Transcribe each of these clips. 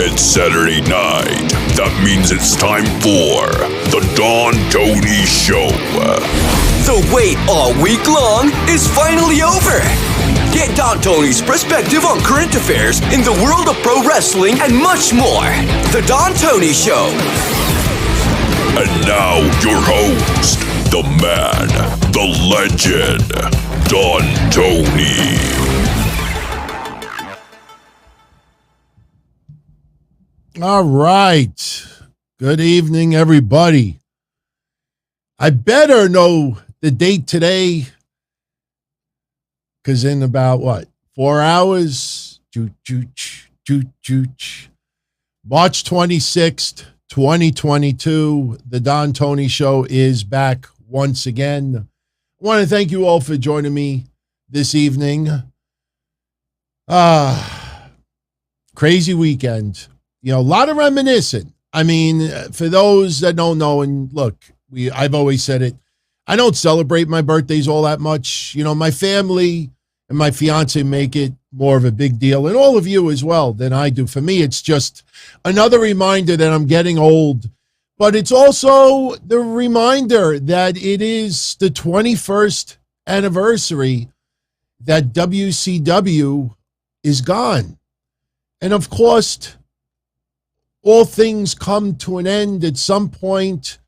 It's Saturday night. That means it's time for the Don Tony Show. The wait all week long is finally over. Get Don Tony's perspective on current affairs in the world of pro wrestling and much more. The Don Tony Show. And now your host, the man, the legend, Don Tony. All right. Good evening, everybody. I better know the date today, because in about, 4 hours? March 26th, 2022, the Don Tony Show is back once again. I want to thank you all for joining me this evening. Crazy weekend. You know, a lot of reminiscing. I mean, for those that don't know, and look, I've always said it, I don't celebrate my birthdays all that much. You know, my family and my fiance make it more of a big deal, and all of you as well, than I do. For me, it's just another reminder that I'm getting old, but it's also the reminder that it is the 21st anniversary that WCW is gone. And of course, all things come to an end at some point,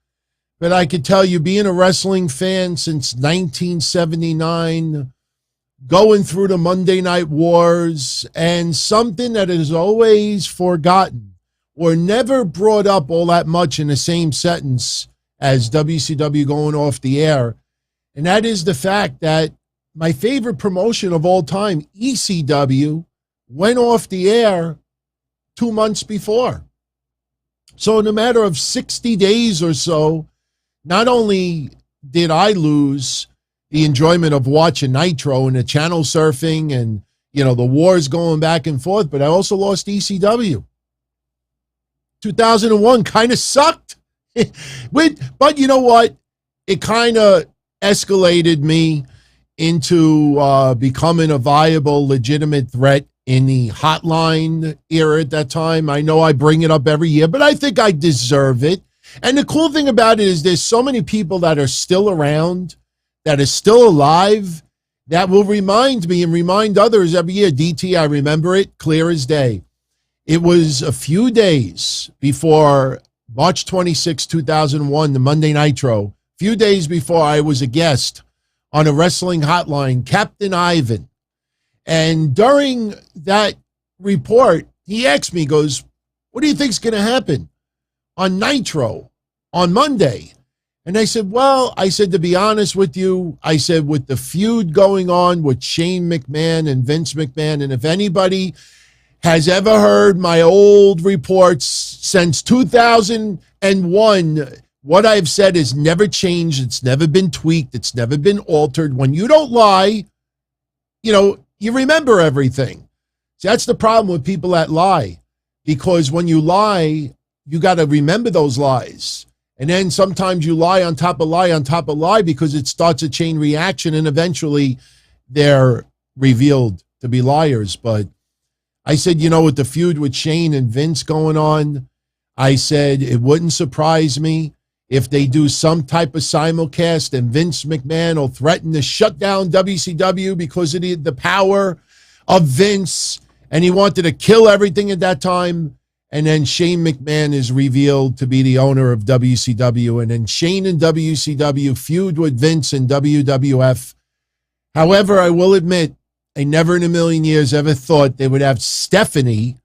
but I could tell you, being a wrestling fan since 1979, going through the Monday Night Wars, and something that is always forgotten or never brought up all that much in the same sentence as WCW going off the air, and that is the fact that my favorite promotion of all time, ECW, went off the air 2 months before. So in a matter of 60 days or so, not only did I lose the enjoyment of watching Nitro and the channel surfing and, you know, the wars going back and forth, but I also lost ECW. 2001 kind of sucked. But you know what? It kind of escalated me into becoming a viable, legitimate threat in the hotline era at that time. I know I bring it up every year, but I think I deserve it. And the cool thing about it is there's so many people that are still around, that are still alive, that will remind me and remind others every year. DT, I remember it clear as day. It was a few days before March 26, 2001, the Monday Nitro, a few days before I was a guest on a wrestling hotline, Captain Ivan. And during that report, he asked me, goes, what do you think's going to happen on Nitro on Monday? And I said, to be honest with you, I said, with the feud going on with Shane McMahon and Vince McMahon, and if anybody has ever heard my old reports since 2001, what I've said has never changed. It's never been tweaked. It's never been altered. When you don't lie, you know, you remember everything. See, that's the problem with people that lie, because when you lie, you got to remember those lies. And then sometimes you lie on top of lie on top of lie, because it starts a chain reaction, and eventually they're revealed to be liars. But I said, you know, with the feud with Shane and Vince going on, I said it wouldn't surprise me if they do some type of simulcast and Vince McMahon will threaten to shut down WCW because of the power of Vince, and he wanted to kill everything at that time. And then Shane McMahon is revealed to be the owner of WCW, and then Shane and WCW feud with Vince and WWF. However, I will admit, I never in a million years ever thought they would have Stephanie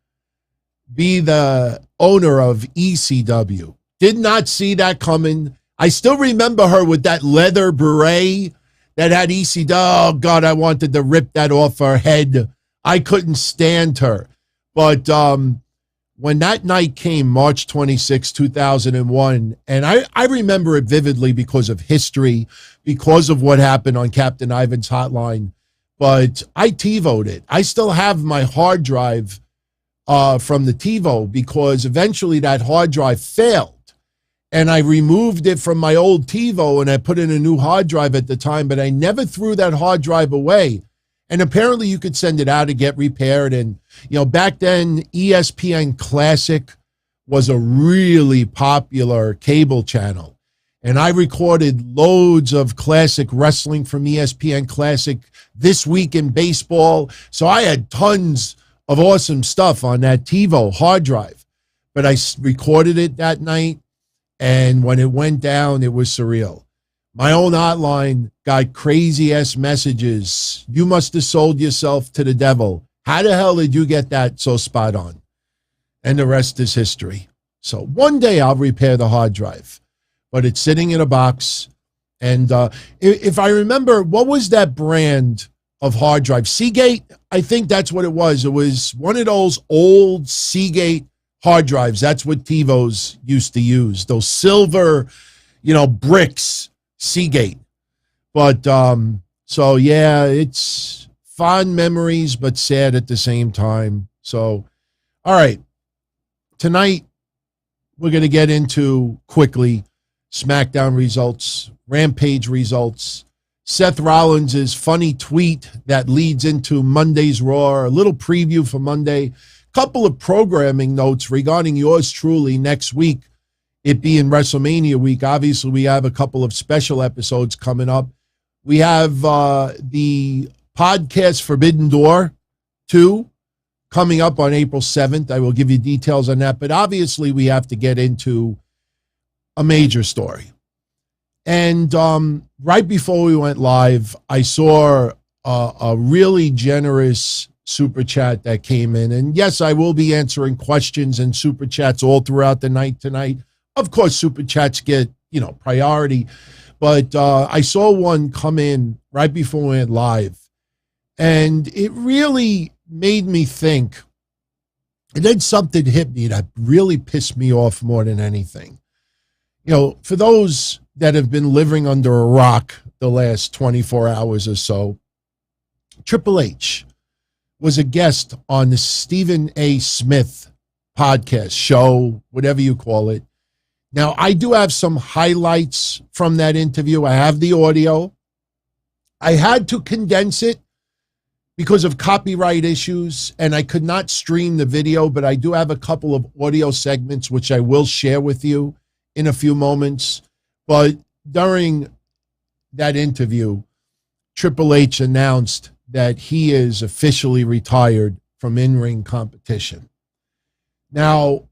be the owner of ECW. Did not see that coming. I still remember her with that leather beret that had ECW. Oh, God, I wanted to rip that off her head. I couldn't stand her. But when that night came, March 26, 2001, and I remember it vividly because of history, because of what happened on Captain Ivan's hotline, but I TiVo'd it. I still have my hard drive from the TiVo, because eventually that hard drive failed. And I removed it from my old TiVo and I put in a new hard drive at the time, but I never threw that hard drive away. And apparently you could send it out to get repaired. And, back then, ESPN Classic was a really popular cable channel. And I recorded loads of classic wrestling from ESPN Classic, This Week in Baseball. So I had tons of awesome stuff on that TiVo hard drive. But I recorded it that night, and when it went down, it was surreal. My own hotline got crazy-ass messages. You must have sold yourself to the devil. How the hell did you get that so spot on? And the rest is history. So one day I'll repair the hard drive, but it's sitting in a box. And if I remember, what was that brand of hard drive? Seagate? I think that's what it was. It was one of those old Seagate hard drives. That's what TiVos used to use. Those silver, bricks. Seagate. But so yeah, it's fond memories but sad at the same time. So all right, tonight we're going to get into quickly Smackdown results, Rampage results, Seth Rollins' funny tweet that leads into Monday's Raw, a little preview for Monday, couple of programming notes regarding yours truly next week. It being WrestleMania week. Obviously, we have a couple of special episodes coming up. We have the podcast Forbidden Door 2 coming up on April 7th. I will give you details on that. But obviously, we have to get into a major story. And right before we went live, I saw a really generous super chat that came in. And yes, I will be answering questions and super chats all throughout the night tonight. Of course, super chats get, priority. But I saw one come in right before we went live. And it really made me think. And then something hit me that really pissed me off more than anything. For those that have been living under a rock the last 24 hours or so, Triple H was a guest on the Stephen A. Smith podcast show, whatever you call it. Now, I do have some highlights from that interview. I have the audio. I had to condense it because of copyright issues, and I could not stream the video, but I do have a couple of audio segments, which I will share with you in a few moments. But during that interview, Triple H announced that he is officially retired from in-ring competition. Now,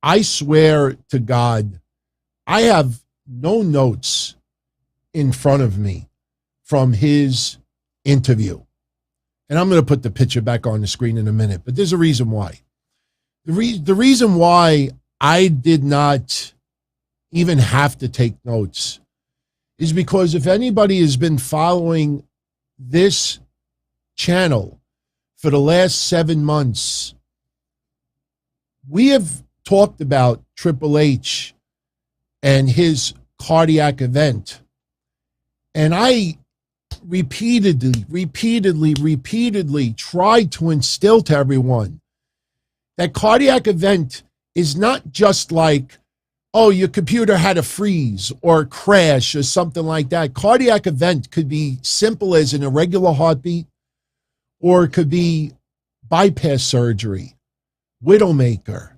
I swear to God, I have no notes in front of me from his interview. And I'm going to put the picture back on the screen in a minute, but there's a reason why. The reason why I did not even have to take notes is because if anybody has been following this channel for the last 7 months, we have talked about Triple H and his cardiac event. And I repeatedly tried to instill to everyone that cardiac event is not just like, oh, your computer had a freeze or a crash or something like that. Cardiac event could be simple as an irregular heartbeat, or it could be bypass surgery, widowmaker.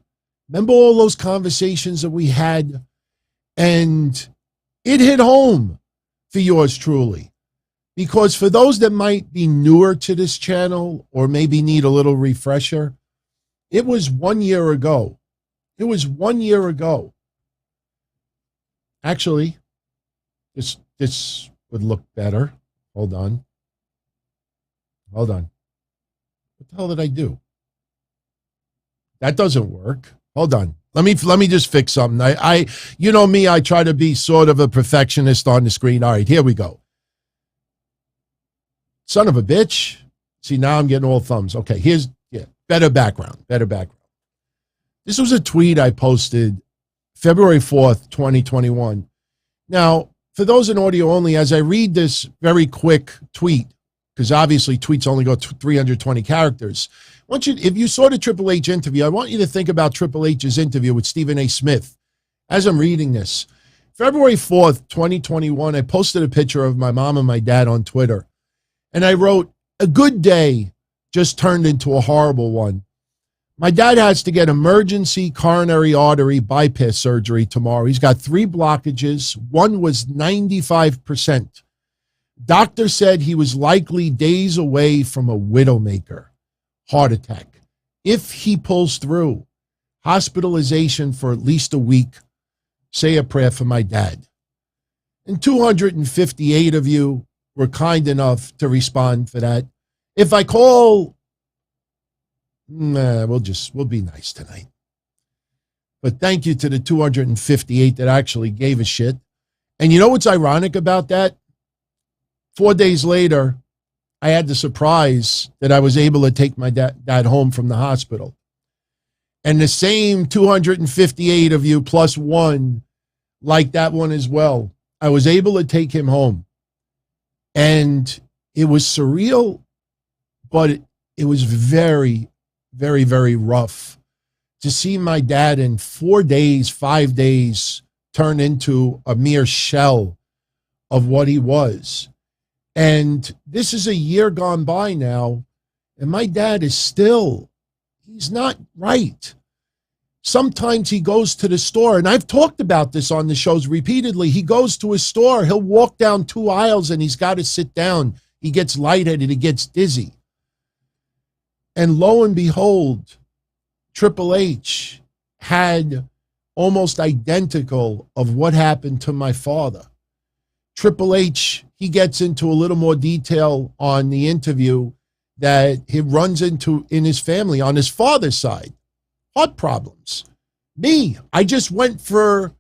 Remember all those conversations that we had? And it hit home for yours truly. Because for those that might be newer to this channel or maybe need a little refresher, it was 1 year ago. It was 1 year ago. Actually, this would look better. Hold on. What the hell did I do? That doesn't work. Hold on. Let me just fix something. I you know me, I try to be sort of a perfectionist on the screen. All right, here we go. Son of a bitch. See, now I'm getting all thumbs. Okay, here's better background. This was a tweet I posted February 4th, 2021. Now, for those in audio only, as I read this very quick tweet, because obviously tweets only go 320 characters. If you saw the Triple H interview, I want you to think about Triple H's interview with Stephen A. Smith. As I'm reading this, February 4th, 2021, I posted a picture of my mom and my dad on Twitter. And I wrote, a good day just turned into a horrible one. My dad has to get emergency coronary artery bypass surgery tomorrow. He's got 3 blockages. One was 95%. Doctor said he was likely days away from a widowmaker, heart attack. If he pulls through, hospitalization for at least a week. Say a prayer for my dad. And 258 of you were kind enough to respond for that. If I call, we'll be nice tonight. But thank you to the 258 that actually gave a shit. And you know what's ironic about that? 4 days later, I had the surprise that I was able to take my dad home from the hospital. And the same 258 of you plus one like that one as well. I was able to take him home. And it was surreal, but it was very, very, very rough to see my dad in 4 days, 5 days turn into a mere shell of what he was. And this is a year gone by now, and my dad is still, he's not right. Sometimes he goes to the store, and I've talked about this on the shows repeatedly. He goes to a store, he'll walk down 2 aisles, and he's got to sit down. He gets lightheaded, he gets dizzy. And lo and behold, Triple H had almost identical of what happened to my father. Triple H, he gets into a little more detail on the interview that he runs into in his family on his father's side. Heart problems. Me, I just went for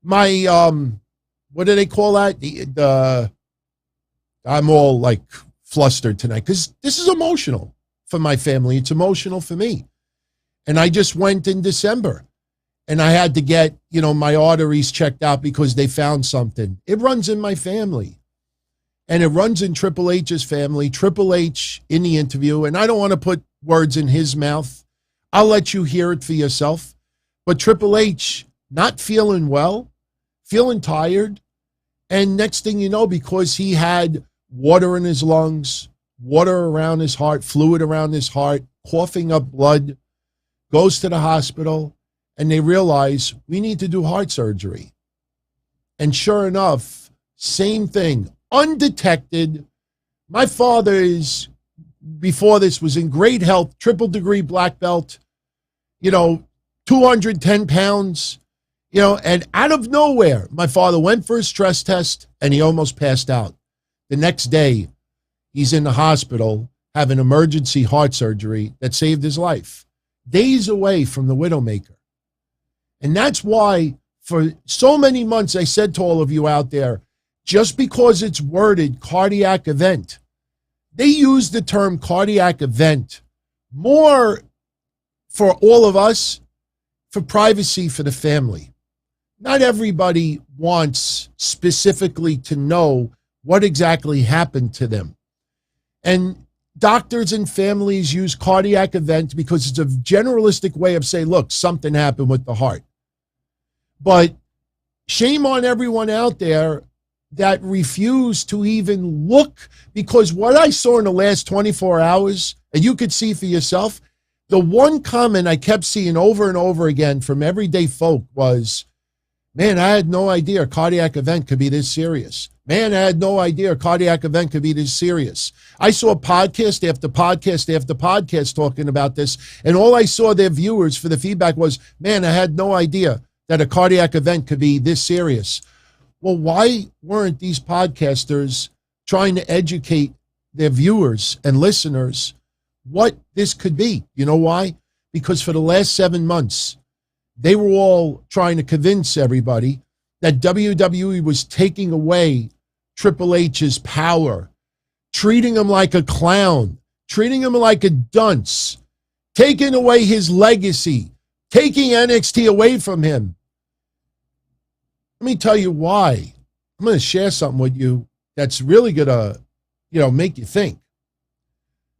my, what do they call that? I'm all like flustered tonight because this is emotional for my family. It's emotional for me. And I just went in December and I had to get, my arteries checked out because they found something. It runs in my family and it runs in Triple H's family. Triple H in the interview, and I don't want to put words in his mouth. I'll let you hear it for yourself. But Triple H not feeling well, feeling tired. And next thing you know, because he had water in his lungs, water around his heart, fluid around his heart, coughing up blood, goes to the hospital, and they realize we need to do heart surgery. And sure enough, same thing, undetected. My father is, before this, was in great health, triple degree black belt, 210 pounds, and out of nowhere, my father went for a stress test and he almost passed out. The next day, he's in the hospital having emergency heart surgery that saved his life. Days away from the Widowmaker. And that's why for so many months I said to all of you out there, just because it's worded cardiac event, they use the term cardiac event more for all of us, for privacy for the family. Not everybody wants specifically to know what exactly happened to them. And doctors and families use cardiac event because it's a generalistic way of saying, look, something happened with the heart. But shame on everyone out there that refuse to even look, because what I saw in the last 24 hours, and you could see for yourself, the one comment I kept seeing over and over again from everyday folk was, man, I had no idea a cardiac event could be this serious. Man, I had no idea a cardiac event could be this serious. I saw podcast after podcast after podcast talking about this, and all I saw their viewers for the feedback was, man, I had no idea that a cardiac event could be this serious. Well, why weren't these podcasters trying to educate their viewers and listeners what this could be? You know why? Because for the last 7 months, they were all trying to convince everybody that WWE was taking away Triple H's power, treating him like a clown, treating him like a dunce, taking away his legacy, taking NXT away from him. Let me tell you why. I'm going to share something with you that's really going to, make you think.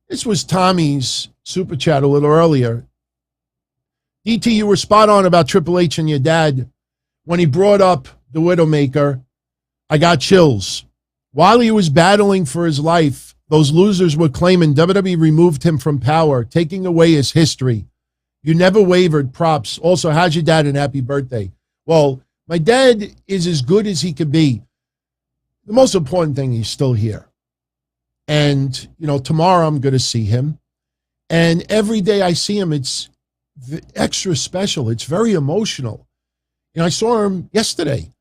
This was Tommy's super chat a little earlier. DT, you were spot on about Triple H and your dad. When he brought up the Widowmaker, I got chills. While he was battling for his life, Those losers were claiming WWE removed him from power, taking away his history. You never wavered. Props. Also, how's your dad and happy birthday? Well, my dad is as good as he could be. The most important thing, he's still here. And, tomorrow I'm going to see him. And every day I see him, it's extra special. It's very emotional. I saw him yesterday,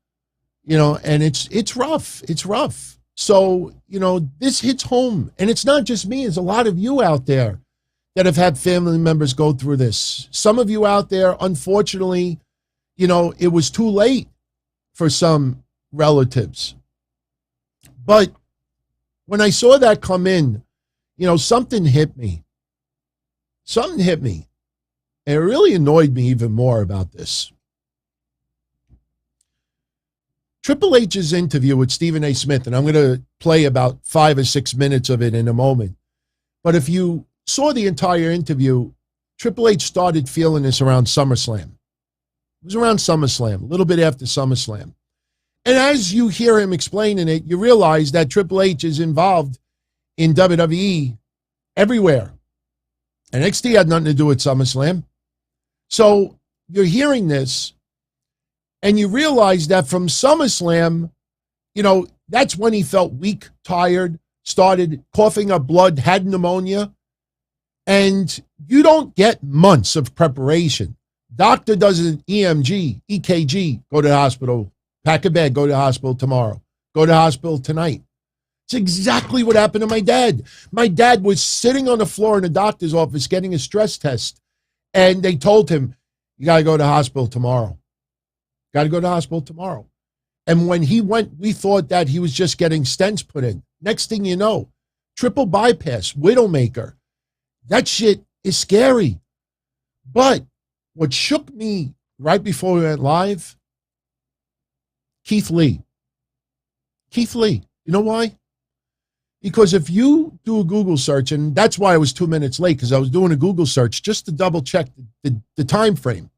and it's rough. It's rough. So, this hits home. And it's not just me. There's a lot of you out there that have had family members go through this. Some of you out there, unfortunately, it was too late for some relatives. But when I saw that come in, something hit me. Something hit me. And it really annoyed me even more about this. Triple H's interview with Stephen A. Smith, and I'm going to play about 5 or 6 minutes of it in a moment. But if you saw the entire interview, Triple H started feeling this around SummerSlam. It was around SummerSlam, a little bit after SummerSlam. And as you hear him explaining it, you realize that Triple H is involved in WWE everywhere. NXT had nothing to do with SummerSlam. So you're hearing this, and you realize that from SummerSlam, that's when he felt weak, tired, started coughing up blood, had pneumonia. And you don't get months of preparation. Doctor does an EMG, EKG, go to the hospital, pack a bag, go to the hospital tomorrow, go to the hospital tonight. It's exactly what happened to my dad. My dad was sitting on the floor in the doctor's office getting a stress test, and they told him, you got to go to the hospital tomorrow. Got to go to the hospital tomorrow. And when he went, we thought that he was just getting stents put in. Next thing you know, triple bypass, Widowmaker. That shit is scary. But what shook me right before we went live, Keith Lee. Keith Lee. You know why? Because if you do a Google search, and that's why I was 2 minutes late, because I was doing a Google search just to double check the time frame.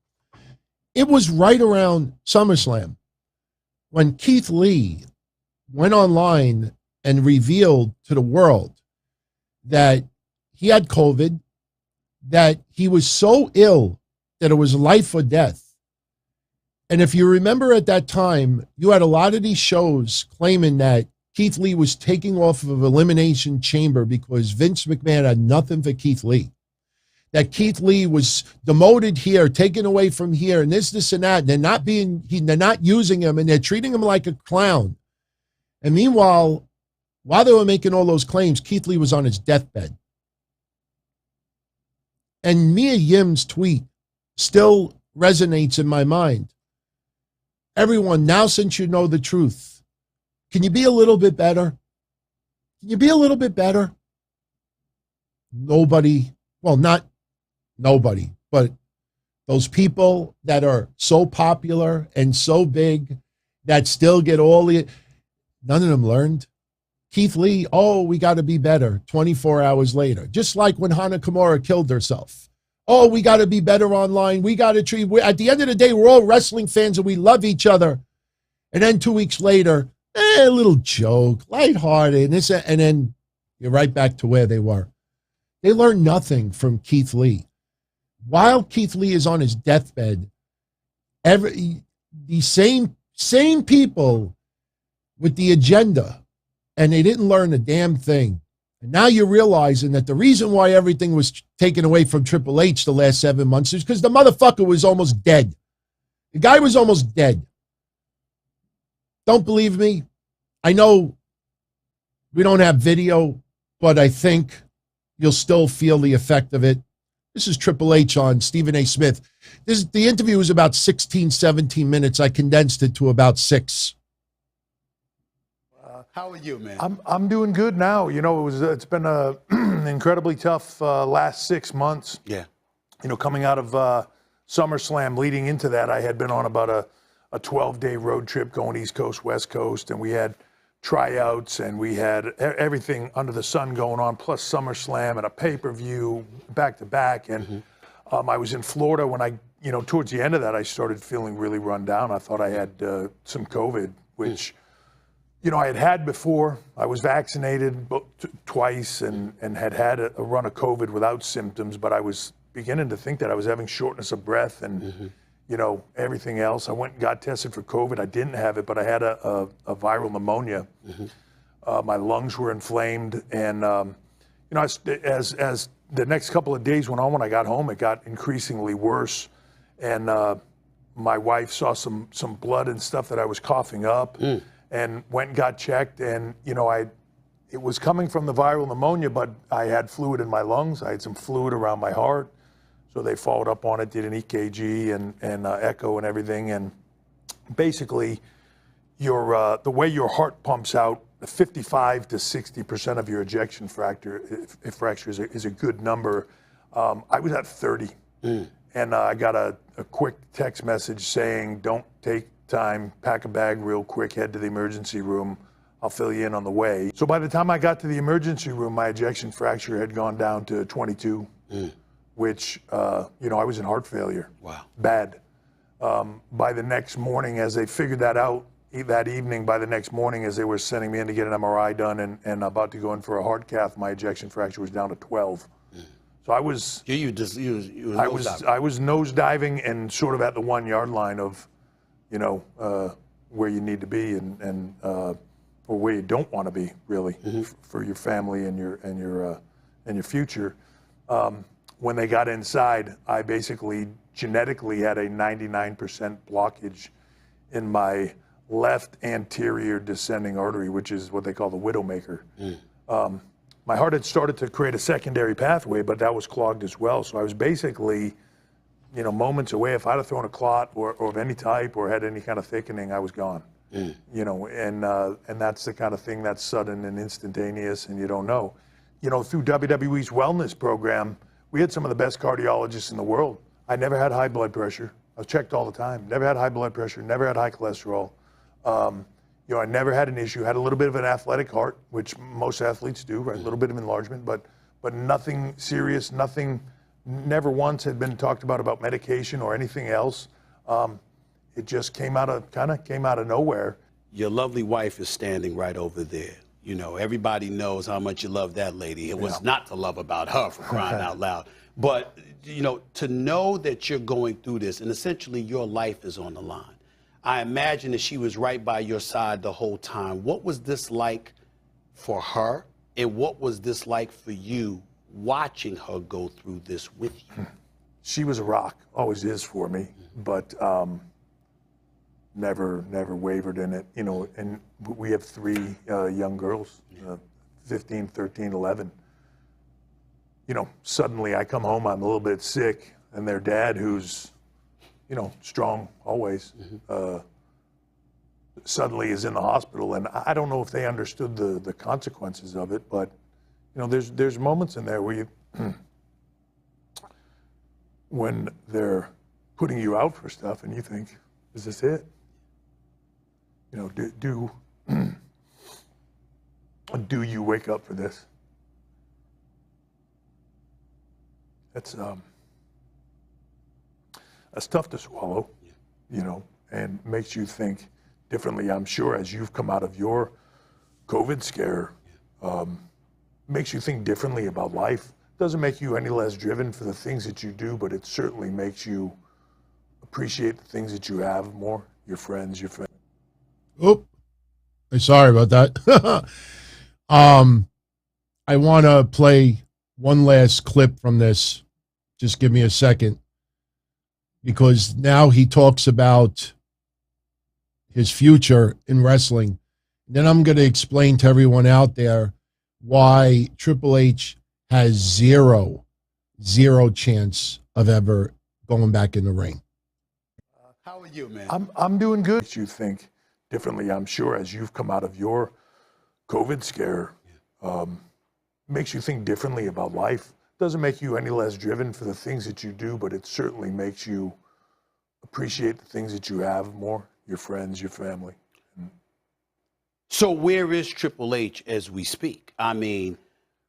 It was right around SummerSlam when Keith Lee went online and revealed to the world that he had COVID, that he was so ill that it was life or death. And if you remember at that time, you had a lot of these shows claiming that Keith Lee was taking off of Elimination Chamber because Vince McMahon had nothing for Keith Lee. That Keith Lee was demoted here, taken away from here, and this, and that. And they're not using him, and they're treating him like a clown. And meanwhile, while they were making all those claims, Keith Lee was on his deathbed. And Mia Yim's tweet still resonates in my mind. Everyone, now since you know the truth, can you be a little bit better? Can you be a little bit better? Nobody, well, not nobody, but those people that are so popular and so big that still get all the, none of them learned. Keith Lee, oh, we got to be better 24 hours later. Just like when Hana Kimura killed herself. Oh, we got to be better online. We got to treat, at the end of the day, we're all wrestling fans and we love each other. And then 2 weeks later, a little joke, lighthearted, and then you're right back to where they were. They learned nothing from Keith Lee. While Keith Lee is on his deathbed, the same people with the agenda, and they didn't learn a damn thing. And now you're realizing that the reason why everything was taken away from Triple H the last 7 months is because the motherfucker was almost dead. The guy was almost dead. Don't believe me? I know we don't have video, but I think you'll still feel the effect of it. This is Triple H on Stephen A. Smith. The interview was about 16, 17 minutes. I condensed it to about 6. How are you, man? I'm doing good now. It's been a incredibly tough last 6 months. Yeah. Coming out of SummerSlam, leading into that, I had been on about a 12-day road trip going East Coast, West Coast, and we had tryouts and we had everything under the sun going on, plus SummerSlam and a pay-per-view back-to-back. And I was in Florida when towards the end of that, I started feeling really run down. I thought I had some COVID, which you know, I had before. I was vaccinated twice and had a run of COVID without symptoms, but I was beginning to think that I was having shortness of breath and, you know, everything else. I went and got tested for COVID. I didn't have it, but I had a viral pneumonia. My lungs were inflamed, and, you know, as the next couple of days went on, when I got home, it got increasingly worse. And my wife saw some blood and stuff that I was coughing up. And went and got checked, and you know, it was coming from the viral pneumonia, but I had fluid in my lungs. I had some fluid around my heart, so they followed up on it, did an EKG and echo and everything, and basically, the way your heart pumps out, 55 to 60% of your ejection fracture is a good number. I was at 30, and I got a quick text message saying, "Don't take time, pack a bag real quick, head to the emergency room. I'll fill you in on the way." So by the time I got to the emergency room, my ejection fracture had gone down to 22, which, you know, I was in heart failure. Wow. Bad. By the next morning, as they figured that out that evening, by the next morning, as they were sending me in to get an MRI done and about to go in for a heart cath, my ejection fracture was down to 12. So I was, I was nosediving and sort of at the 1 yard line of, you know, where you need to be and or where you don't want to be, really, for your family and your future. When they got inside, I basically genetically had a 99% blockage in my left anterior descending artery, which is what they call the widowmaker. My heart had started to create a secondary pathway, but that was clogged as well. So I was basically, you know, moments away. If I'd have thrown a clot or of any type or had any kind of thickening, I was gone. You know, and that's the kind of thing that's sudden and instantaneous, and you don't know. You know, through WWE's wellness program, we had some of the best cardiologists in the world. I never had high blood pressure. I was checked all the time. Never had high blood pressure. Never had high cholesterol. You know, I never had an issue. Had a little bit of an athletic heart, which most athletes do, right? A little bit of enlargement, but nothing serious. Nothing. Never once had been talked about medication or anything else. It just came out of nowhere. Your lovely wife is standing right over there. You know, everybody knows how much you love that lady. It was not to love about her, for crying out loud. But, you know, to know that you're going through this and essentially your life is on the line. I imagine that she was right by your side the whole time. What was this like for her, and what was this like for you watching her go through this with you? She was a rock, always is for me, but never wavered in it. You know, and we have three young girls, 15, 13, 11. You know, suddenly I come home, I'm a little bit sick, and their dad, who's, you know, strong always, suddenly is in the hospital. And I don't know if they understood the consequences of it, but, you know, there's moments in there where you, when they're putting you out for stuff and you think, is this it? You know, do you wake up for this? That's tough to swallow, you know, and makes you think differently, I'm sure, as you've come out of your COVID scare. Makes you think differently about life. Doesn't make you any less driven for the things that you do, but it certainly makes you appreciate the things that you have more, your friends, your family. Oh, sorry about that. I want to play one last clip from this. Just give me a second. Because now he talks about his future in wrestling. Then I'm going to explain to everyone out there why Triple H has zero chance of ever going back in the ring. How are you, man? I'm doing good. You think differently, I'm sure, as you've come out of your COVID scare. Makes you think differently about life. Doesn't make you any less driven for the things that you do, but it certainly makes you appreciate the things that you have more, your friends, your family. So where is Triple H as we speak? I mean,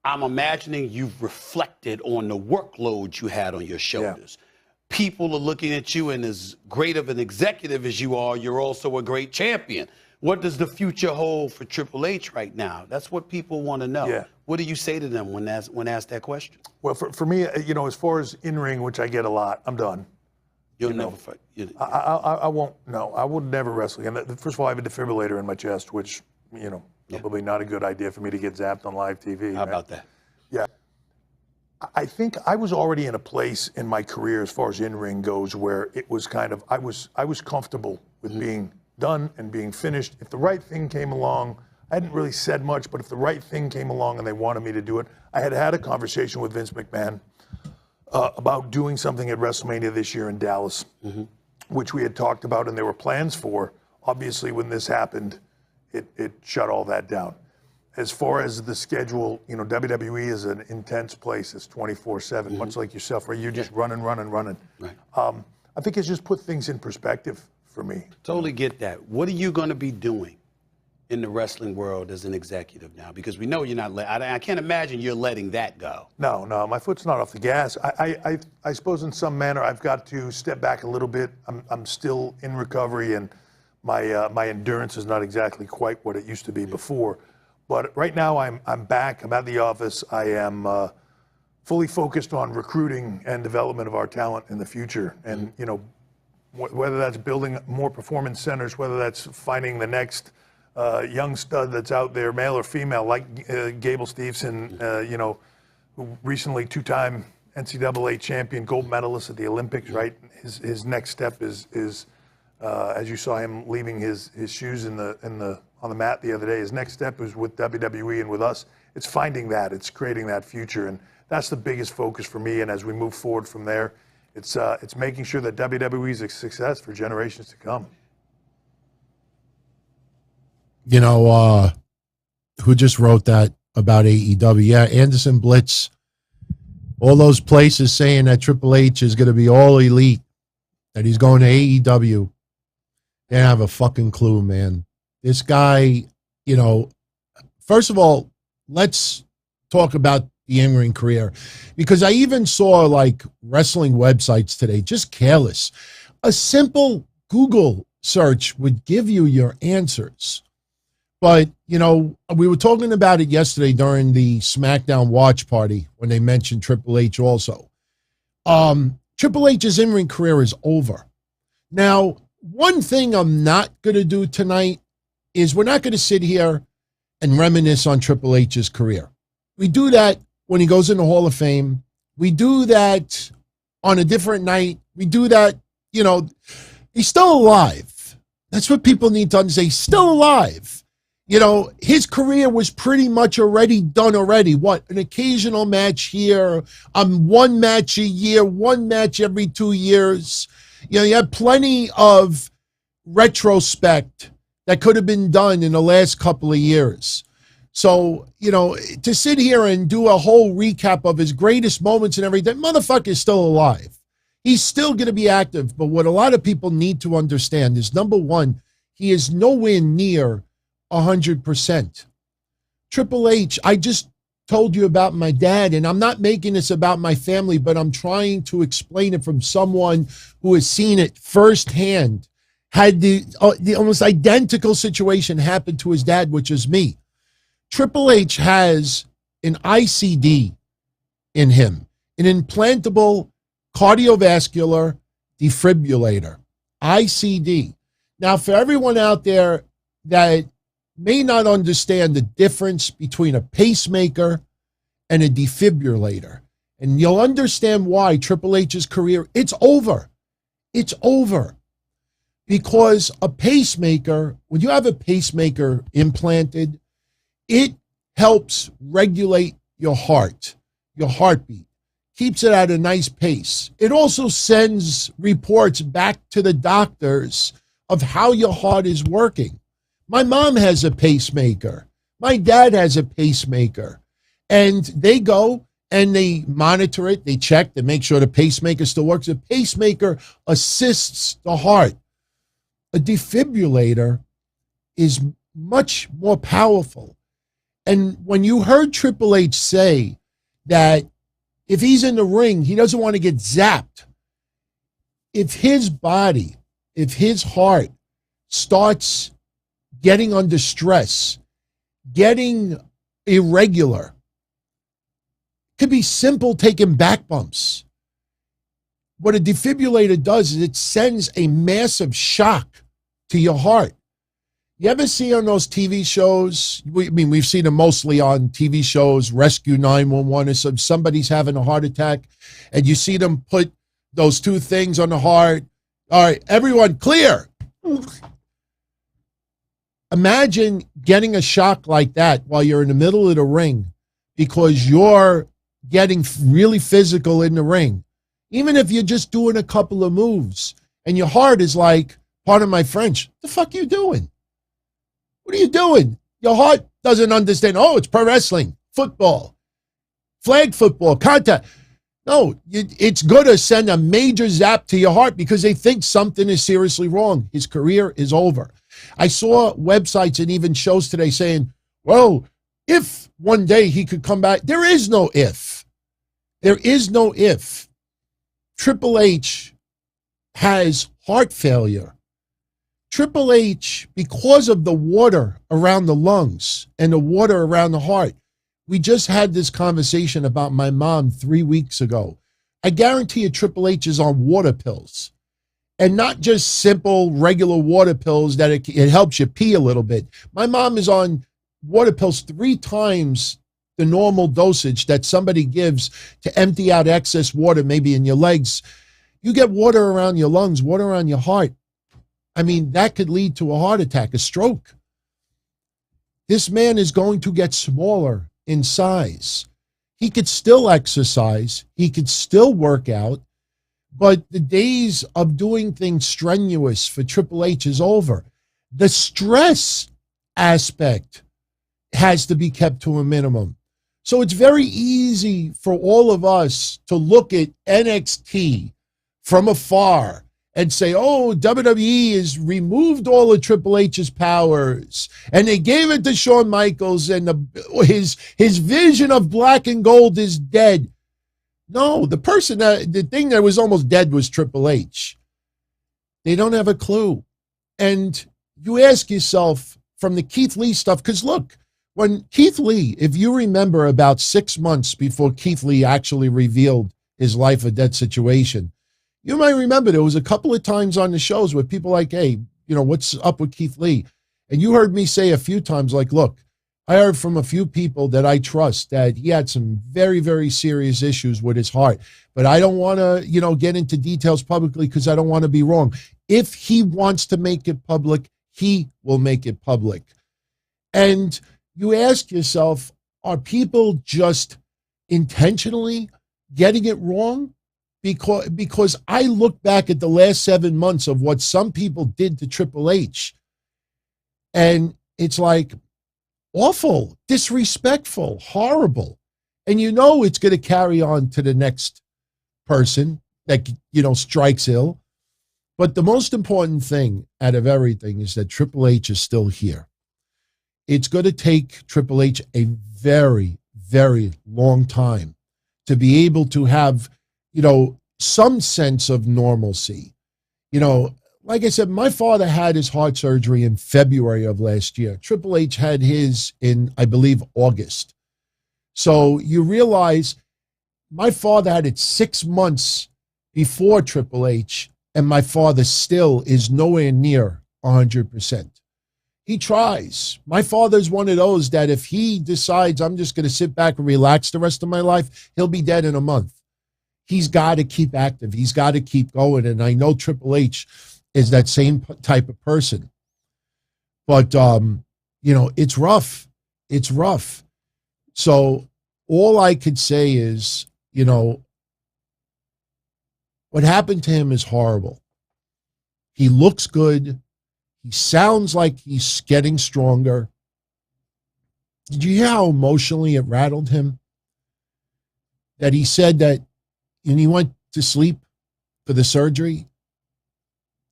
I'm imagining you've reflected on the workload you had on your shoulders. Yeah. People are looking at you, and as great of an executive as you are, you're also a great champion. What does the future hold for Triple H right now? That's what people want to know. Yeah. What do you say to them when asked that question? Well, for me, as far as in-ring, which I get a lot, I'm done. You'll never fight. I won't. No, I would never wrestle again. First of all, I have a defibrillator in my chest, which probably not a good idea for me to get zapped on live TV. How about that? Yeah. I think I was already in a place in my career as far as in-ring goes where it was kind of I was comfortable with being done and being finished. If the right thing came along, I hadn't really said much, but if the right thing came along and they wanted me to do it, I had a conversation with Vince McMahon about doing something at WrestleMania this year in Dallas, which we had talked about and there were plans for. Obviously, when this happened, it shut all that down. As far as the schedule, WWE is an intense place. It's 24/7, much like yourself, right? You're just running. Right. I think it's just put things in perspective for me. Totally get that. What are you going to be doing in the wrestling world as an executive now? Because we know you're not. I can't imagine you're letting that go. No, my foot's not off the gas. I suppose in some manner I've got to step back a little bit. I'm still in recovery, and my endurance is not exactly quite what it used to be before. But right now I'm back. I'm at the office. I am fully focused on recruiting and development of our talent in the future. And whether that's building more performance centers, whether that's finding the next young stud that's out there, male or female, like Gable Steveson, who recently two-time NCAA champion, gold medalist at the Olympics, right? His next step is as you saw him leaving his shoes on the mat the other day. His next step is with WWE and with us. It's finding that. It's creating that future, and that's the biggest focus for me. And as we move forward from there, it's making sure that WWE is a success for generations to come. Who just wrote that about AEW? Yeah, Anderson Blitz. All those places saying that Triple H is going to be all elite, that he's going to AEW. They don't have a fucking clue, man. This guy, first of all, let's talk about the in-ring career, because I even saw wrestling websites today, just careless. A simple Google search would give you your answers. But, we were talking about it yesterday during the Smackdown watch party when they mentioned Triple H also. Triple H's in-ring career is over. Now, one thing I'm not going to do tonight is we're not going to sit here and reminisce on Triple H's career. We do that when he goes in the Hall of Fame. We do that on a different night. We do that, he's still alive. That's what people need to understand. He's still alive. His career was pretty much already done already. What, an occasional match here, one match a year, one match every 2 years. You had plenty of retrospect that could have been done in the last couple of years. So, to sit here and do a whole recap of his greatest moments and everything, motherfucker is still alive. He's still going to be active. But what a lot of people need to understand is, number one, he is nowhere near 100%. Triple H, I just told you about my dad, and I'm not making this about my family, but I'm trying to explain it from someone who has seen it firsthand. Had the almost identical situation happen to his dad, which is me. Triple H has an ICD in him, an implantable cardiovascular defibrillator, ICD. Now, for everyone out there that may not understand the difference between a pacemaker and a defibrillator, and you'll understand why Triple H's career, it's over. It's over. Because a pacemaker, when you have a pacemaker implanted, it helps regulate your heart, your heartbeat, keeps it at a nice pace. It also sends reports back to the doctors of how your heart is working. My mom has a pacemaker. My dad has a pacemaker. And they go and they monitor it. They check to make sure the pacemaker still works. The pacemaker assists the heart. A defibrillator is much more powerful. And when you heard Triple H say that if he's in the ring, he doesn't want to get zapped. If his body, if his heart starts getting under stress, getting irregular. Could be simple taking back bumps. What a defibrillator does is it sends a massive shock to your heart. You ever see on those TV shows, we've seen them mostly on TV shows, Rescue 911, or somebody's having a heart attack, and you see them put those two things on the heart. All right, everyone clear. Imagine getting a shock like that while you're in the middle of the ring because you're getting really physical in the ring. Even if you're just doing a couple of moves and your heart is like, pardon my French, what the fuck are you doing? What are you doing? Your heart doesn't understand. Oh, it's pro wrestling, football, flag football, contact. No, it's going to send a major zap to your heart because they think something is seriously wrong. His career is over. I saw websites and even shows today saying, well, if one day he could come back, there is no if. There is no if. Triple H has heart failure. Triple H, because of the water around the lungs and the water around the heart, we just had this conversation about my mom 3 weeks ago. I guarantee you Triple H is on water pills. And not just simple, regular water pills that it helps you pee a little bit. My mom is on water pills 3 times the normal dosage that somebody gives to empty out excess water, maybe in your legs. You get water around your lungs, water around your heart. I mean, that could lead to a heart attack, a stroke. This man is going to get smaller in size. He could still exercise. He could still work out. But the days of doing things strenuous for Triple H is over. The stress aspect has to be kept to a minimum. So it's very easy for all of us to look at NXT from afar and say, oh, WWE has removed all of Triple H's powers, and they gave it to Shawn Michaels, and his vision of black and gold is dead. No, the thing that was almost dead was Triple H. They don't have a clue. And you ask yourself from the Keith Lee stuff, because look, when Keith Lee, if you remember about 6 months before Keith Lee actually revealed his life or death situation, you might remember there was a couple of times on the shows where people like, hey, what's up with Keith Lee? And you heard me say a few times, like, look, I heard from a few people that I trust that he had some very, very serious issues with his heart. But I don't want to, get into details publicly because I don't want to be wrong. If he wants to make it public, he will make it public. And you ask yourself, are people just intentionally getting it wrong? Because I look back at the last 7 months of what some people did to Triple H, and it's like awful, disrespectful, horrible. And it's going to carry on to the next person that, strikes ill. But the most important thing out of everything is that Triple H is still here. It's going to take Triple H a very, very long time to be able to have some sense of normalcy. Like I said, my father had his heart surgery in February of last year. Triple H had his in, I believe, August. So you realize my father had it 6 months before Triple H, and my father still is nowhere near 100%. He tries. My father's one of those that if he decides I'm just going to sit back and relax the rest of my life, he'll be dead in a month. He's got to keep active. He's got to keep going. And I know Triple H is that same type of person. But, it's rough. It's rough. So all I could say is, what happened to him is horrible. He looks good. He sounds like he's getting stronger. Did you hear how emotionally it rattled him? That he said that when he went to sleep for the surgery,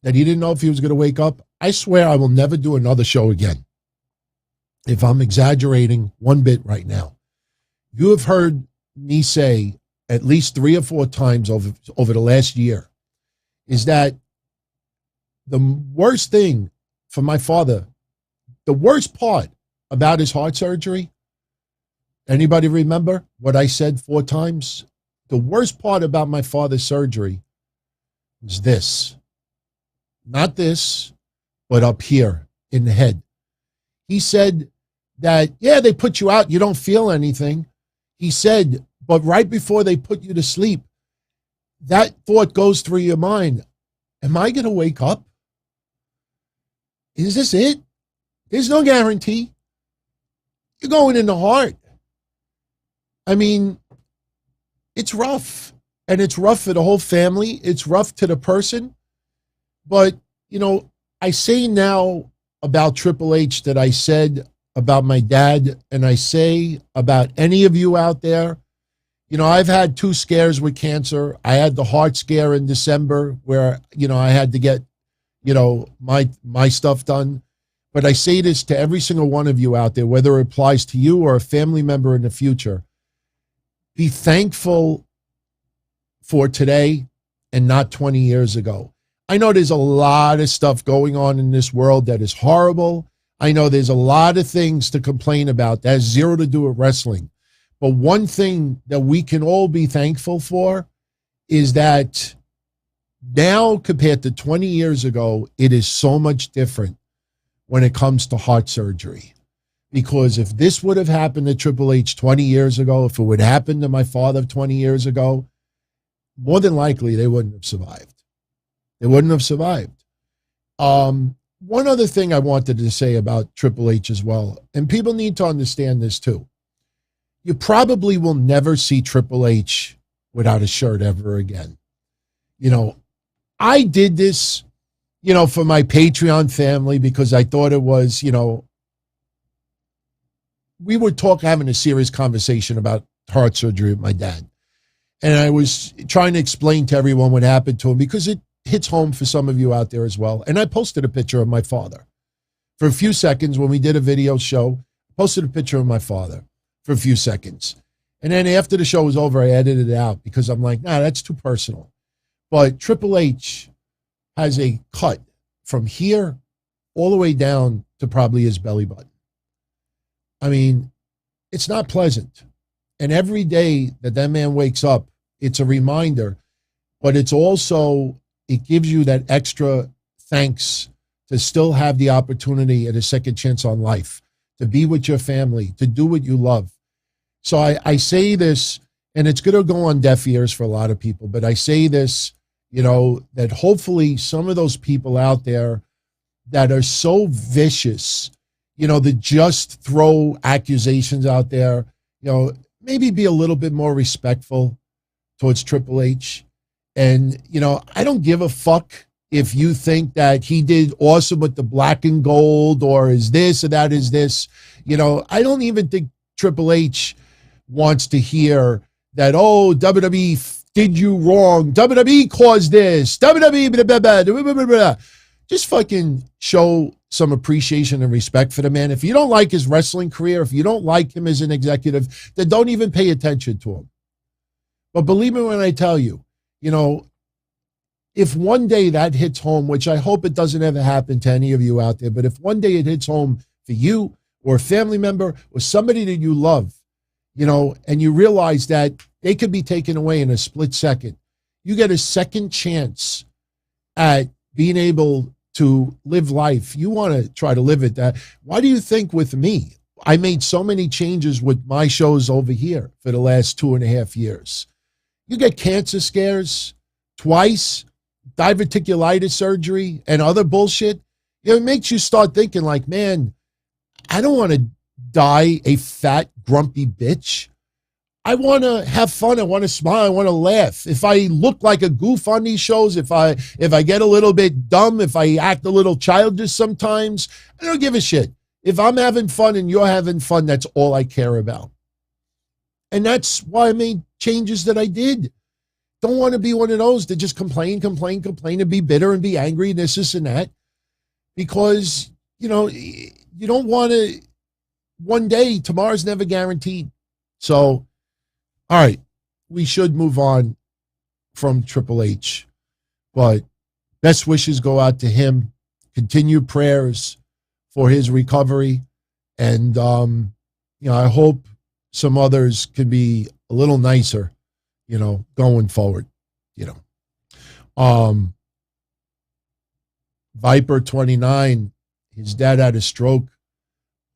that he didn't know if he was going to wake up. I swear I will never do another show again if I'm exaggerating one bit right now. You have heard me say at least 3 or 4 times over the last year is that the worst thing for my father the worst part about his heart surgery, anybody remember what I said 4 times? The worst part about my father's surgery was this. Not this, but up here in the head. He said that, yeah, they put you out, you don't feel anything. He said, but right before they put you to sleep, that thought goes through your mind. Am I going to wake up? Is this it? There's no guarantee. You're going in the heart. I mean, it's rough. And it's rough for the whole family. It's rough to the person. But, you know, I say now about Triple H that I said about my dad, and I say about any of you out there. You know, I've had 2 scares with cancer. I had the heart scare in December where, you know, I had to get, you know, my stuff done. But I say this to every single one of you out there, whether it applies to you or a family member in the future. Be thankful for today and not 20 years ago. I know there's a lot of stuff going on in this world that is horrible. I know there's a lot of things to complain about that has zero to do with wrestling. But one thing that we can all be thankful for is that now compared to 20 years ago, it is so much different when it comes to heart surgery. Because if this would have happened to Triple H 20 years ago, if it would happen to my father 20 years ago, more than likely they wouldn't have survived. They wouldn't have survived. One other thing I wanted to say about Triple H as well, and people need to understand this too. You probably will never see Triple H without a shirt ever again. You know, I did this, you know, for my Patreon family because I thought it was, you know, we were having a serious conversation about heart surgery with my dad. And I was trying to explain to everyone what happened to him because it hits home for some of you out there as well. And I posted a picture of my father. For a few seconds when we did a video show, I posted a picture of my father for a few seconds. And then after the show was over, I edited it out because I'm like, nah, that's too personal. But Triple H has a cut from here all the way down to probably his belly button. I mean, it's not pleasant. And every day that man wakes up, it's a reminder, but it's also, it gives you that extra thanks to still have the opportunity at a second chance on life, to be with your family, to do what you love. So I say this, and it's going to go on deaf ears for a lot of people, but I say this, you know, that hopefully some of those people out there that are so vicious, you know, that just throw accusations out there, you know, maybe be a little bit more respectful towards Triple H. And, you know, I don't give a fuck if you think that he did awesome with the black and gold or is this or that is this. You know, I don't even think Triple H wants to hear that, oh, WWE did you wrong. WWE caused this. WWE, blah, blah, blah, blah, blah, blah. Just fucking show some appreciation and respect for the man. If you don't like his wrestling career, if you don't like him as an executive, then don't even pay attention to him. But believe me when I tell you, you know, if one day that hits home, which I hope it doesn't ever happen to any of you out there, but if one day it hits home for you or a family member or somebody that you love, you know, and you realize that they could be taken away in a split second, you get a second chance at being able to live life. You want to try to live it that. Why do you think with me, I made so many changes with my shows over here for the last 2.5 years? You get cancer scares twice, diverticulitis surgery, and other bullshit. You know, it makes you start thinking like, man, I don't want to die a fat, grumpy bitch. I want to have fun. I want to smile. I want to laugh. If I look like a goof on these shows, if I get a little bit dumb, if I act a little childish sometimes, I don't give a shit. If I'm having fun and you're having fun, that's all I care about. And that's why I made changes that I did. Don't want to be one of those that just complain, and be bitter and be angry and this and that. Because, you know, you don't want to, one day, tomorrow's never guaranteed. So, all right, we should move on from Triple H. But best wishes go out to him. Continued prayers for his recovery. And, I hope some others can be a little nicer, going forward, Viper 29, his dad had a stroke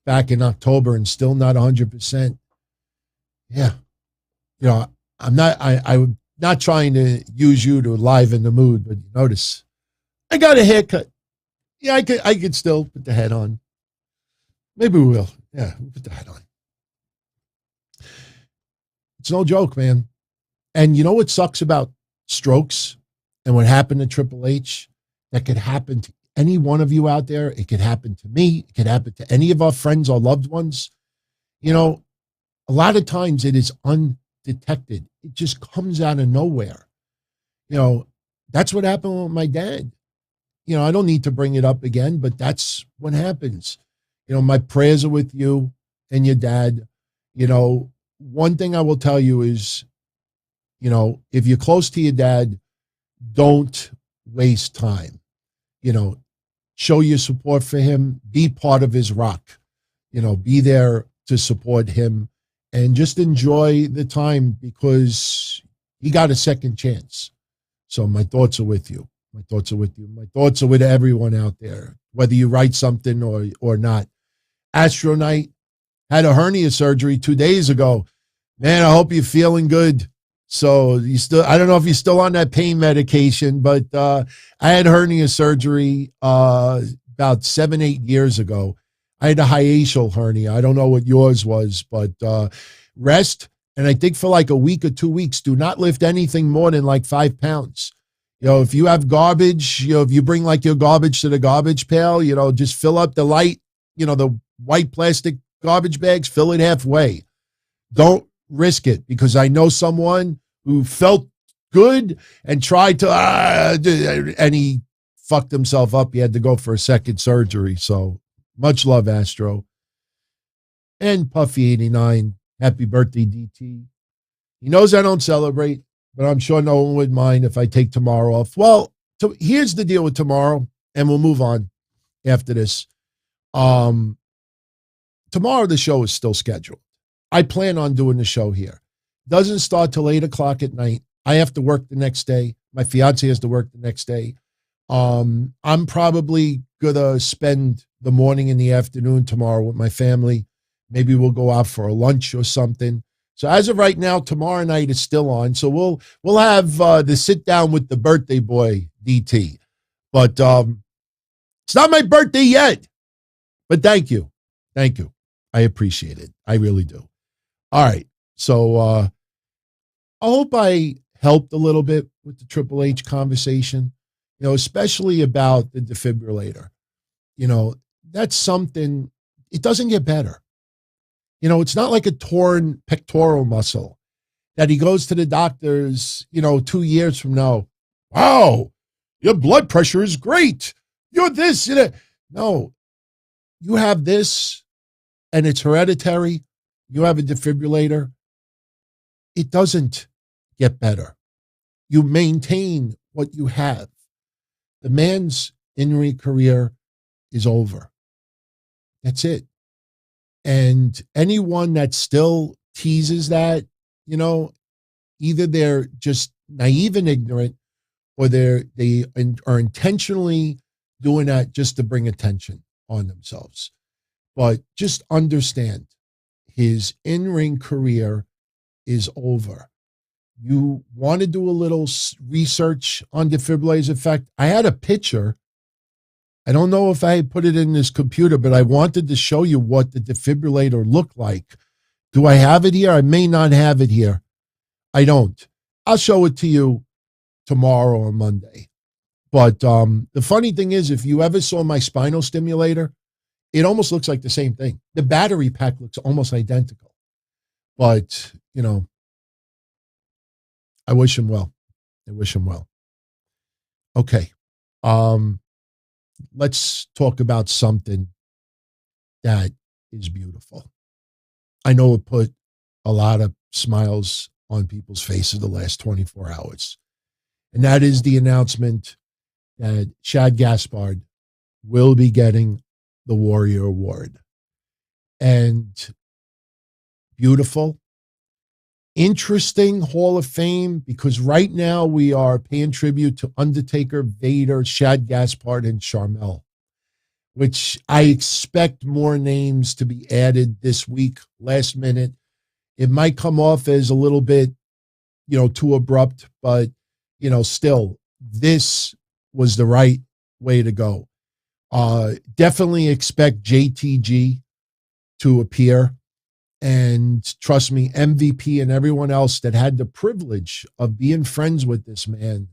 back in October and still not 100%. Yeah. I'm not trying to use you to liven the mood, but you notice I got a haircut. Yeah, I could still put the head on. Maybe we will. Yeah, we'll put the head on. It's no joke, man. And you know what sucks about strokes and what happened to Triple H? That could happen to any one of you out there. It could happen to me. It could happen to any of our friends or loved ones. A lot of times it is undetected. It just comes out of nowhere. That's what happened with my dad. I don't need to bring it up again, but that's what happens. My prayers are with you and your dad. One thing I will tell you is, if you're close to your dad, don't waste time. Show your support for him. Be part of his rock. Be there to support him and just enjoy the time because he got a second chance. So my thoughts are with you. My thoughts are with you. My thoughts are with everyone out there, whether you write something or not. Astro Knight had a hernia surgery 2 days ago. Man, I hope you're feeling good. So I don't know if you're still on that pain medication, but I had hernia surgery about 7-8 years ago. I had a hiatal hernia. I don't know what yours was, but rest. And I think for like a week or 2 weeks, do not lift anything more than like 5 pounds. If you have garbage, if you bring like your garbage to the garbage pail, just fill up the the white plastic garbage bags, fill it halfway. Don't risk it because I know someone who felt good and tried to, and he fucked himself up. He had to go for a second surgery. So much love, Astro. And Puffy89, happy birthday, DT. He knows I don't celebrate, but I'm sure no one would mind if I take tomorrow off. Well, here's the deal with tomorrow, and we'll move on after this. Tomorrow, the show is still scheduled. I plan on doing the show here. Doesn't start till 8 o'clock at night. I have to work the next day. My fiance has to work the next day. I'm probably going to spend the morning and the afternoon tomorrow with my family. Maybe we'll go out for a lunch or something. So as of right now, tomorrow night is still on. So we'll have the sit down with the birthday boy, DT. But it's not my birthday yet. But thank you. Thank you. I appreciate it. I really do. All right. So I hope I helped a little bit with the Triple H conversation, especially about the defibrillator. That's something, it doesn't get better. It's not like a torn pectoral muscle that he goes to the doctors, 2 years from now. Wow, your blood pressure is great. You're this. No, you have this and it's hereditary. You have a defibrillator. It doesn't get better. You maintain what you have. The man's in-ring career is over. That's it. And anyone that still teases that, either they're just naive and ignorant or they are intentionally doing that just to bring attention on themselves. But just understand, his in-ring career is over. You want to do a little research on defibrillators. In fact, I had a picture. I don't know if I put it in this computer, but I wanted to show you what the defibrillator looked like. Do I have it here? I may not have it here. I don't. I'll show it to you tomorrow or Monday. But the funny thing is, if you ever saw my spinal stimulator, it almost looks like the same thing. The battery pack looks almost identical. But, I wish him well. I wish him well. Okay. Let's talk about something that is beautiful. I know it put a lot of smiles on people's faces the last 24 hours. And that is the announcement that SHAD GASPARD will be getting the Warrior Award. And beautiful, interesting Hall of Fame, because right now we are paying tribute to Undertaker, Vader, Shad Gaspard, and Sharmell, which I expect more names to be added this week, last minute. It might come off as a little bit, too abrupt, but, still, this was the right way to go. Definitely expect JTG to appear. And trust me, MVP and everyone else that had the privilege of being friends with this man,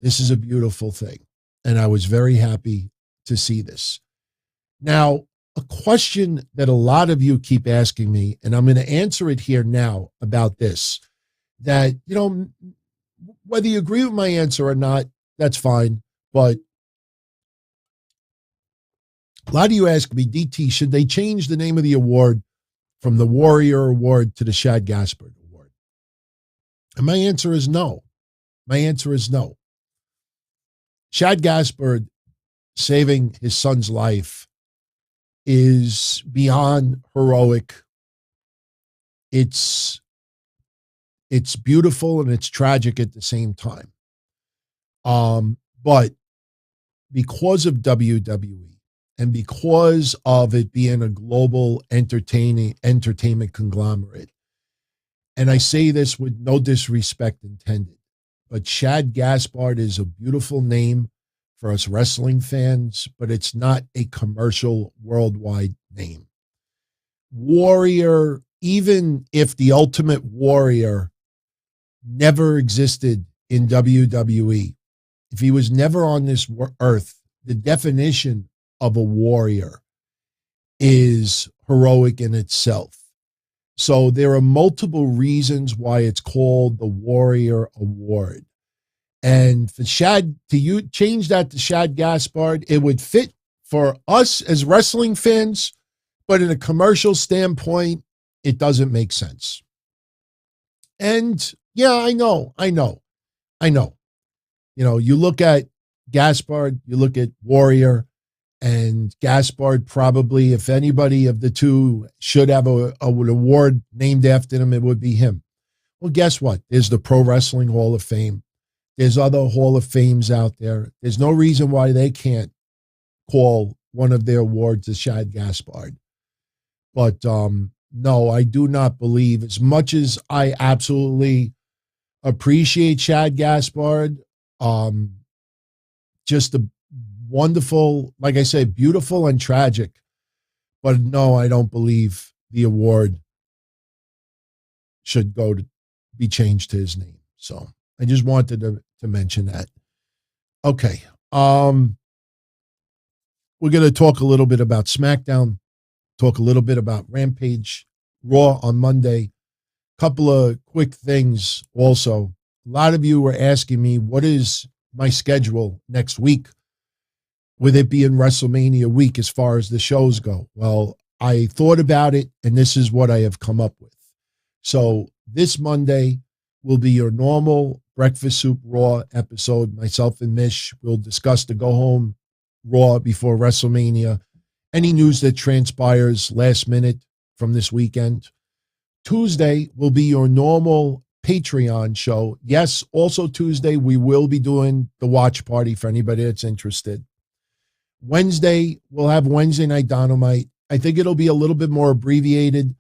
this is a beautiful thing. And I was very happy to see this. Now, a question that a lot of you keep asking me, and I'm going to answer it here now about this, that, whether you agree with my answer or not, that's fine. But a lot of you ask me, DT, should they change the name of the award from the Warrior Award to the Shad Gaspard Award? And my answer is no. My answer is no. Shad Gaspard saving his son's life is beyond heroic. It's beautiful and it's tragic at the same time. But because of WWE and because of it being a global entertainment conglomerate, and I say this with no disrespect intended, but Shad Gaspard is a beautiful name for us wrestling fans, but it's not a commercial worldwide name. Warrior, even if the Ultimate Warrior never existed in WWE, if he was never on this earth, the definition of a warrior is heroic in itself. So there are multiple reasons why it's called the Warrior Award. And for Shad, change that to Shad Gaspard, it would fit for us as wrestling fans, but in a commercial standpoint, it doesn't make sense. And yeah, I know. You look at Gaspard, you look at Warrior, and Gaspard probably, if anybody of the two should have an award named after him, it would be him. Well, guess what? There's the Pro Wrestling Hall of Fame. There's other Hall of Fames out there. There's no reason why they can't call one of their awards the Shad Gaspard. But no, I do not believe, as much as I absolutely appreciate Shad Gaspard, just a wonderful, like I say, beautiful and tragic. But no, I don't believe the award should be changed to his name. So I just wanted to mention that. Okay. We're going to talk a little bit about SmackDown, talk a little bit about Rampage, Raw on Monday. Couple of quick things also. A lot of you were asking me, what is my schedule next week, with it being WrestleMania week as far as the shows go? Well, I thought about it, and this is what I have come up with. So this Monday will be your normal Breakfast Soup Raw episode. Myself and Mish will discuss the go-home Raw before WrestleMania, any news that transpires last minute from this weekend. Tuesday will be your normal Patreon show. Yes, also Tuesday, we will be doing the watch party for anybody that's interested. Wednesday, we'll have Wednesday Night Dynamite. I think it'll be a little bit more abbreviated.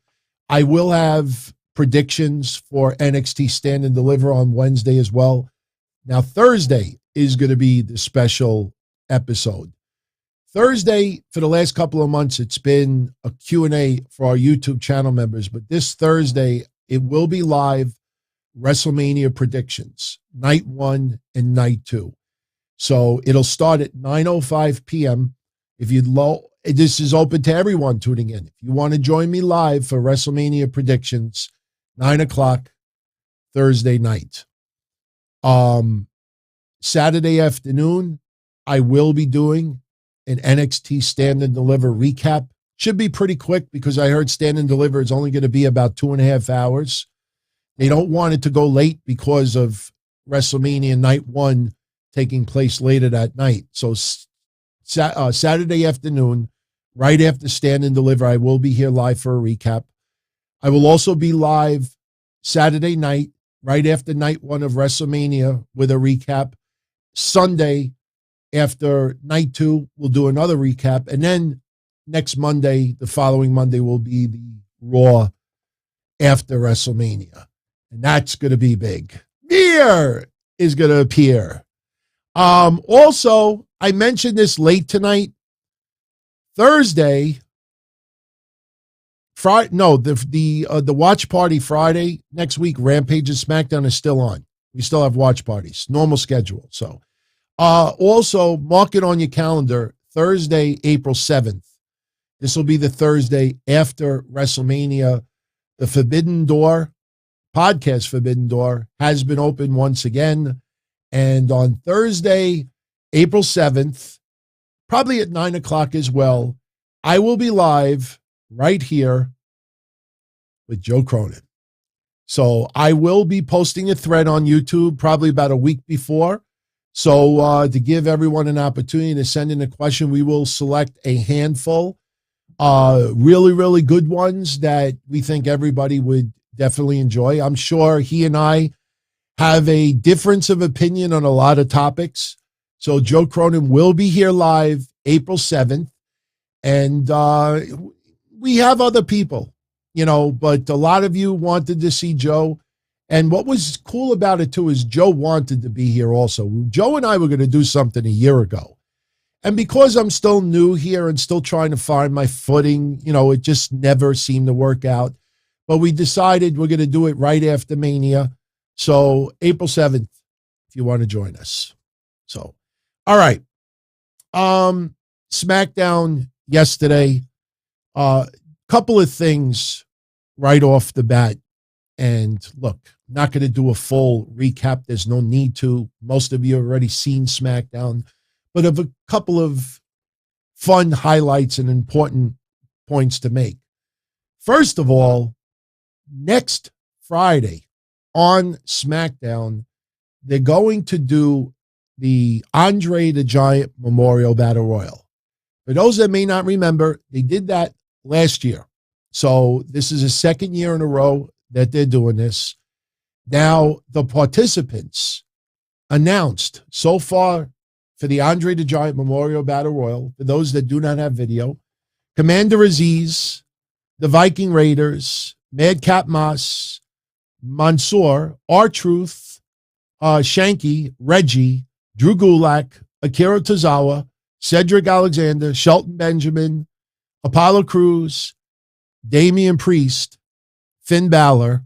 I will have predictions for NXT Stand and Deliver on Wednesday as well. Now, Thursday is going to be the special episode. Thursday, for the last couple of months, it's been a Q&A for our YouTube channel members, but this Thursday, it will be live WrestleMania predictions, night 1 and night 2. So it'll start at 9:05 p.m. This is open to everyone tuning in. If you want to join me live for WrestleMania predictions, 9 o'clock Thursday night. Saturday afternoon, I will be doing an NXT Stand and Deliver recap. Should be pretty quick because I heard Stand and Deliver is only going to be about 2.5 hours. They don't want it to go late because of WrestleMania night 1 taking place later that night. So Saturday afternoon right after Stand and Deliver. I will be here live for a recap. I will also be live Saturday night, right after night one of WrestleMania with a recap. Sunday, after night two, we'll do another recap. And then next Monday, the following Monday, will be the Raw after WrestleMania. And that's going to be big. Beer is going to appear. Also, I mentioned this late tonight. Thursday, Friday, no, the watch party Friday next week, Rampage and Smackdown is still on. We still have watch parties, normal schedule. So, also mark it on your calendar, Thursday, April 7th. This will be the Thursday after WrestleMania. The Forbidden Door, podcast Forbidden Door, has been opened once again. And on Thursday, April 7th, probably at 9 o'clock as well, I will be live right here with Joe Cronin. So I will be posting a thread on YouTube probably about a week before. So to give everyone an opportunity to send in a question, we will select a handful, really, really good ones that we think everybody would definitely enjoy. I'm sure he and I have a difference of opinion on a lot of topics. So Joe Cronin will be here live April 7th. And we have other people, but a lot of you wanted to see Joe. And what was cool about it, too, is Joe wanted to be here also. Joe and I were going to do something a year ago. And because I'm still new here and still trying to find my footing, it just never seemed to work out. But we decided we're going to do it right after Mania. So April 7th, if you want to join us. So, all right. SmackDown yesterday. Couple of things right off the bat. And look, not going to do a full recap. There's no need to. Most of you have already seen SmackDown. But of a couple of fun highlights and important points to make. First of all, next Friday on SmackDown, they're going to do the Andre the Giant Memorial Battle Royal. For those that may not remember, they did that last year. So this is the second year in a row that they're doing this. Now, the participants announced so far for the Andre the Giant Memorial Battle Royal, for those that do not have video, Commander Aziz, the Viking Raiders, Madcap Moss, Mansoor, R-Truth, Shanky, Reggie, Drew Gulak, Akira Tozawa, Cedric Alexander, Shelton Benjamin, Apollo Crews, Damian Priest, Finn Balor,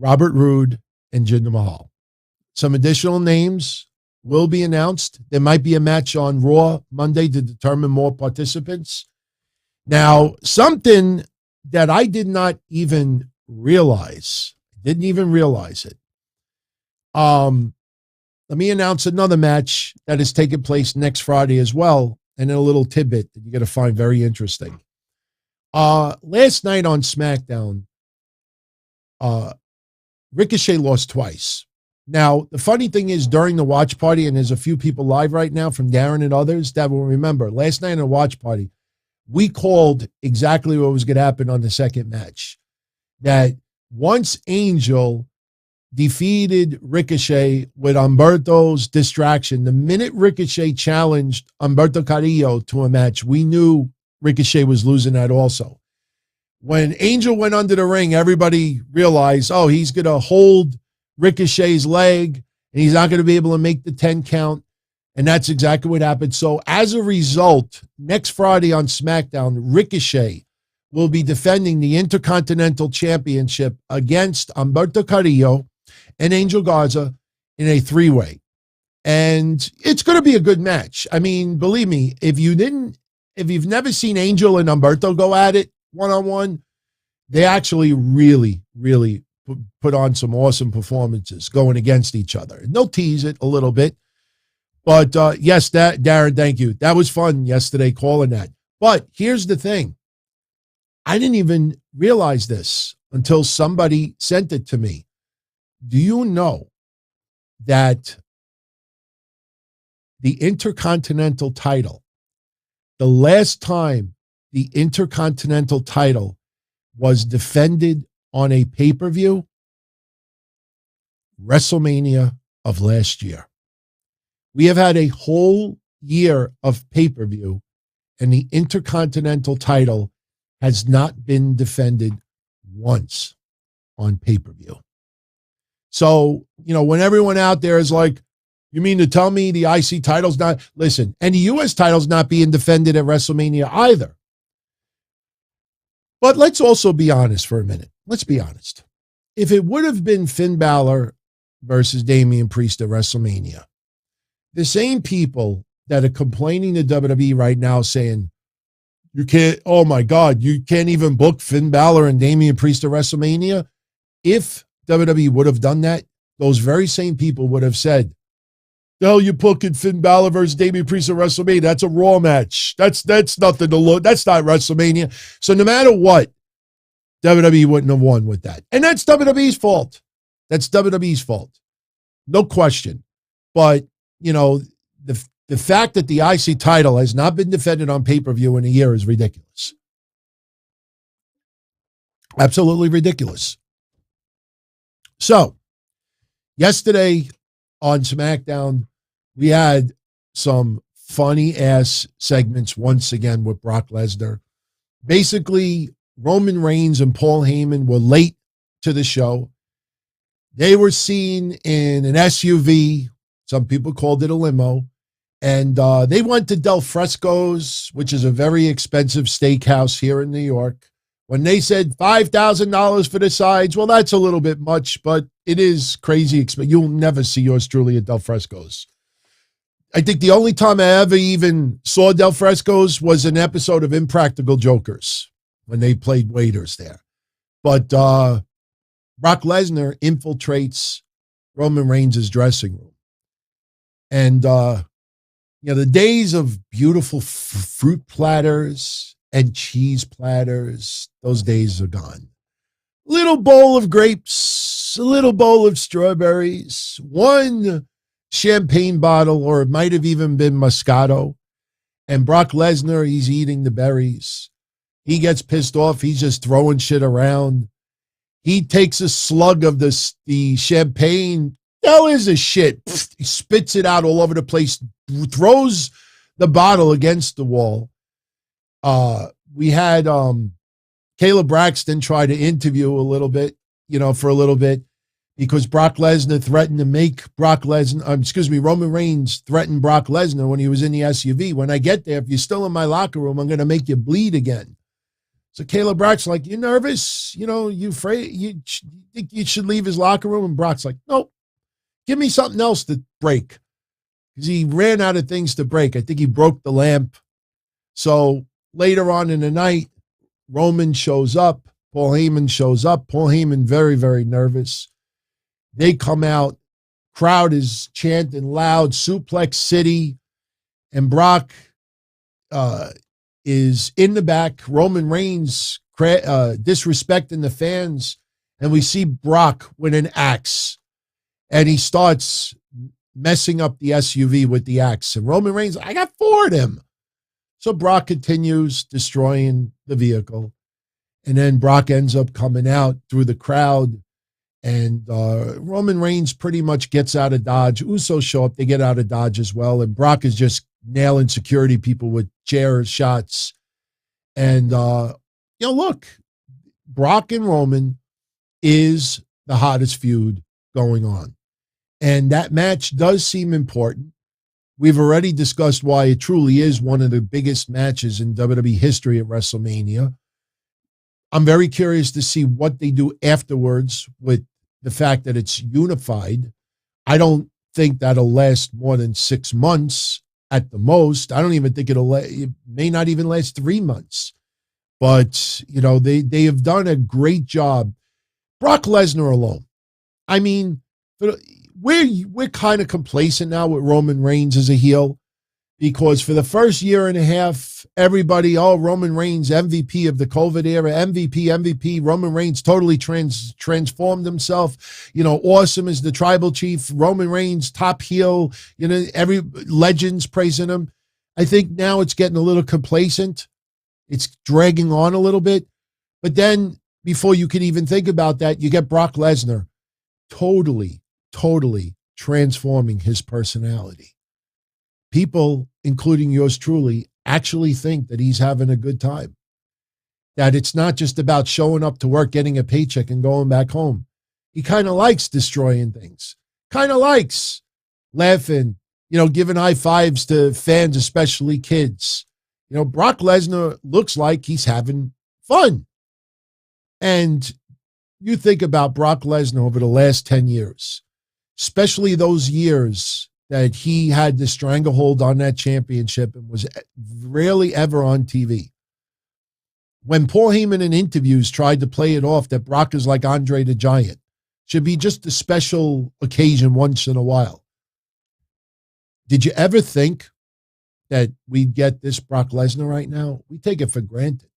Robert Roode, and Jinder Mahal. Some additional names will be announced. There might be a match on Raw Monday to determine more participants. Now, something that I did not even realize, didn't even realize it. Let me announce another match that is taking place next Friday as well, and then a little tidbit that you're going to find very interesting. Last night on SmackDown, Ricochet lost twice. Now, the funny thing is, during the watch party, and there's a few people live right now from Darren and others that will remember, last night in the watch party, we called exactly what was going to happen on the second match. That once Angel defeated Ricochet with Humberto's distraction, the minute Ricochet challenged Humberto Carrillo to a match, we knew Ricochet was losing that also. When Angel went under the ring, everybody realized, oh, he's going to hold Ricochet's leg, and he's not going to be able to make the 10 count. And that's exactly what happened. So as a result, next Friday on SmackDown, Ricochet will be defending the Intercontinental Championship against Humberto Carrillo and Angel Garza in a three-way. And it's going to be a good match. I mean, believe me, if you've never seen Angel and Humberto go at it one-on-one, they actually really, really put on some awesome performances going against each other. And they'll tease it a little bit. But yes, Darren, thank you. That was fun yesterday calling that. But here's the thing. I didn't even realize this until somebody sent it to me. Do you know that the Intercontinental title The last time the Intercontinental title was defended on a pay-per-view, WrestleMania of last year. We have had a whole year of pay-per-view, and the Intercontinental title has not been defended once on pay-per-view. So, when everyone out there is like, you mean to tell me the IC title's not, listen, and the US title's not being defended at WrestleMania either. But let's also be honest for a minute. Let's be honest. If it would have been Finn Balor versus Damian Priest at WrestleMania, the same people that are complaining to WWE right now saying, you can't, oh my God, you can't even book Finn Balor and Damian Priest at WrestleMania. If WWE would have done that, those very same people would have said, the hell you booking Finn Balor versus Damian Priest at WrestleMania? That's a Raw match. That's nothing to look. That's not WrestleMania. So no matter what, WWE wouldn't have won with that. And that's WWE's fault. That's WWE's fault. No question. But, the fact that the IC title has not been defended on pay-per-view in a year is ridiculous. Absolutely ridiculous. So, yesterday on SmackDown, we had some funny-ass segments once again with Brock Lesnar. Basically, Roman Reigns and Paul Heyman were late to the show. They were seen in an SUV. Some people called it a limo. And they went to Del Fresco's, which is a very expensive steakhouse here in New York. When they said $5,000 for the sides, well, that's a little bit much, but it is crazy expensive. You'll never see yours truly at Del Fresco's. I think the only time I ever even saw Del Fresco's was an episode of Impractical Jokers when they played waiters there. But Brock Lesnar infiltrates Roman Reigns' dressing room. And, the days of beautiful fruit platters and cheese platters, those days are gone. Little bowl of grapes, a little bowl of strawberries, one champagne bottle, or it might have even been Moscato. And Brock Lesnar, he's eating the berries. He gets pissed off. He's just throwing shit around. He takes a slug of the champagne. Hell is a shit. He spits it out all over the place, throws the bottle against the wall. We had Caleb Braxton try to interview a little bit, for a little bit, because Brock Lesnar threatened to make Roman Reigns threatened Brock Lesnar when he was in the SUV. When I get there, if you're still in my locker room, I'm going to make you bleed again. So Caleb Braxton's like, you nervous? You afraid? You think you should leave his locker room? And Brock's like, nope. Give me something else to break. Because he ran out of things to break. I think he broke the lamp. So later on in the night, Roman shows up. Paul Heyman shows up. Paul Heyman very, very nervous. They come out. Crowd is chanting loud, Suplex City. And Brock is in the back. Roman Reigns disrespecting the fans. And we see Brock with an axe. And he starts messing up the SUV with the axe. And Roman Reigns, I got 4 of them. So Brock continues destroying the vehicle. And then Brock ends up coming out through the crowd. And Roman Reigns pretty much gets out of Dodge. Usos show up. They get out of Dodge as well. And Brock is just nailing security people with chair shots. And, look, Brock and Roman is the hottest feud going on. And that match does seem important. We've already discussed why it truly is one of the biggest matches in WWE history at WrestleMania. I'm very curious to see what they do afterwards with the fact that it's unified. I don't think that'll last more than 6 months at the most. I don't even think it may not even last 3 months. But, they have done a great job. Brock Lesnar alone. I mean, we're kind of complacent now with Roman Reigns as a heel, because for the first year and a half, everybody, Roman Reigns, MVP of the COVID era, MVP, Roman Reigns totally transformed himself, awesome as the tribal chief, Roman Reigns, top heel, every legends praising him. I think now it's getting a little complacent. It's dragging on a little bit. But then before you can even think about that, you get Brock Lesnar totally transforming his personality. People, including yours truly, actually think that he's having a good time. That it's not just about showing up to work, getting a paycheck, and going back home. He kind of likes destroying things. Kind of likes laughing, giving high fives to fans, especially kids. Brock Lesnar looks like he's having fun. And you think about Brock Lesnar over the last 10 years, especially those years that he had the stranglehold on that championship and was rarely ever on TV. When Paul Heyman in interviews tried to play it off that Brock is like Andre the Giant, should be just a special occasion once in a while. Did you ever think that we'd get this Brock Lesnar right now? We take it for granted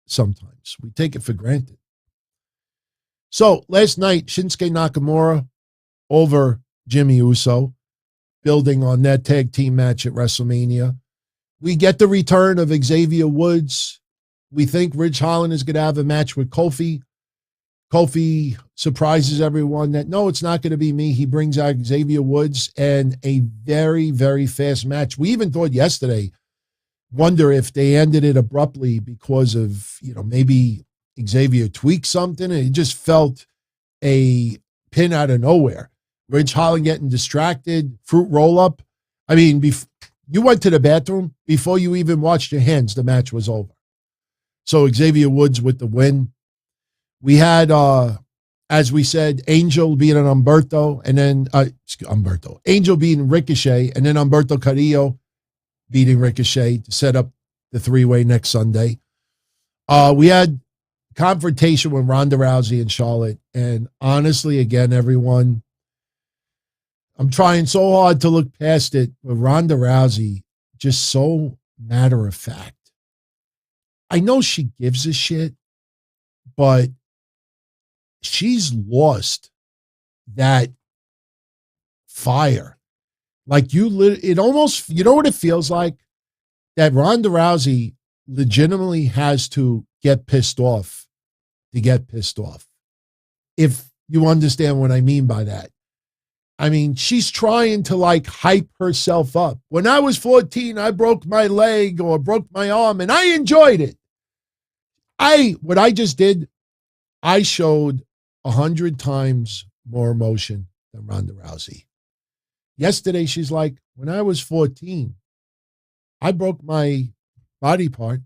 sometimes. We take it for granted. So last night, Shinsuke Nakamura over Jimmy Uso, building on that tag team match at WrestleMania. We get the return of Xavier Woods. We think Ridge Holland is going to have a match with Kofi. Kofi surprises everyone that, no, it's not going to be me. He brings out Xavier Woods and a very, very fast match. We even thought yesterday, wonder if they ended it abruptly because of, maybe Xavier tweaked something and it just felt a pin out of nowhere. Ridge Holland getting distracted, fruit roll up. I mean, you went to the bathroom before you even washed your hands, the match was over. So Xavier Woods with the win. We had, as we said, Angel beating Humberto, and then Angel beating Ricochet, and then Humberto Carrillo beating Ricochet to set up the three-way next Sunday. We had confrontation with Ronda Rousey and Charlotte, and honestly, again, everyone, I'm trying so hard to look past it, but Ronda Rousey, just so matter of fact. I know she gives a shit, but she's lost that fire. Like it almost, you know what it feels like? That Ronda Rousey legitimately has to get pissed off to get pissed off. If you understand what I mean by that. I mean, she's trying to hype herself up. When I was 14, I broke my leg or broke my arm and I enjoyed it. What I just did, I showed 100 times more emotion than Ronda Rousey. Yesterday, she's like, when I was 14, I broke my body part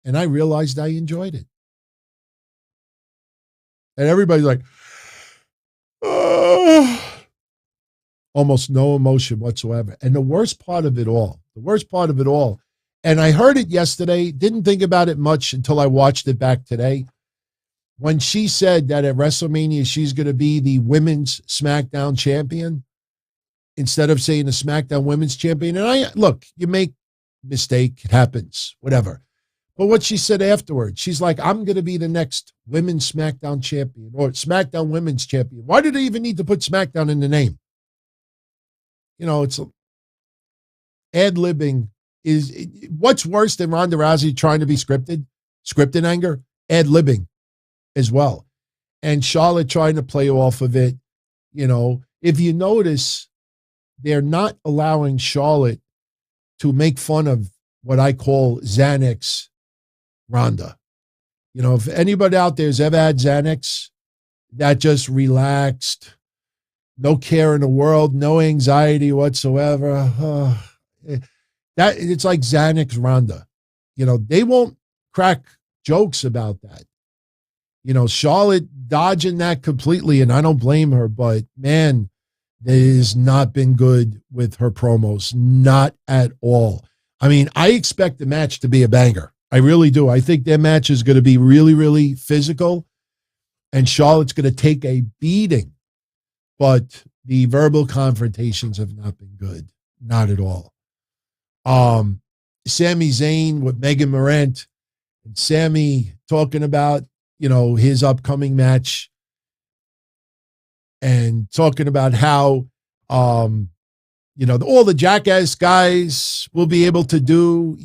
and I realized I enjoyed it. And everybody's like, oh. Almost no emotion whatsoever. And the worst part of it all, and I heard it yesterday, didn't think about it much until I watched it back today, when she said that at WrestleMania she's going to be the women's SmackDown champion instead of saying the SmackDown women's champion. And look, you make mistake, it happens, whatever. But what she said afterwards, she's like, I'm going to be the next women's SmackDown champion or SmackDown women's champion. Why did they even need to put SmackDown in the name? It's ad-libbing is what's worse than Ronda Rousey trying to be scripted anger, ad-libbing as well. And Charlotte trying to play off of it. If you notice, they're not allowing Charlotte to make fun of what I call Xanax Ronda. If anybody out there has ever had Xanax, that just relaxed, no care in the world, no anxiety whatsoever. That it's like Xanax Ronda. They won't crack jokes about that. Charlotte dodging that completely, and I don't blame her, but man, it has not been good with her promos. Not at all. I mean, I expect the match to be a banger. I really do. I think their match is going to be really, really physical, and Charlotte's going to take a beating. But the verbal confrontations have not been good. Not at all. Sami Zayn with Megan Morant, and Sami talking about, his upcoming match and talking about how, all the Jackass guys will be able to do,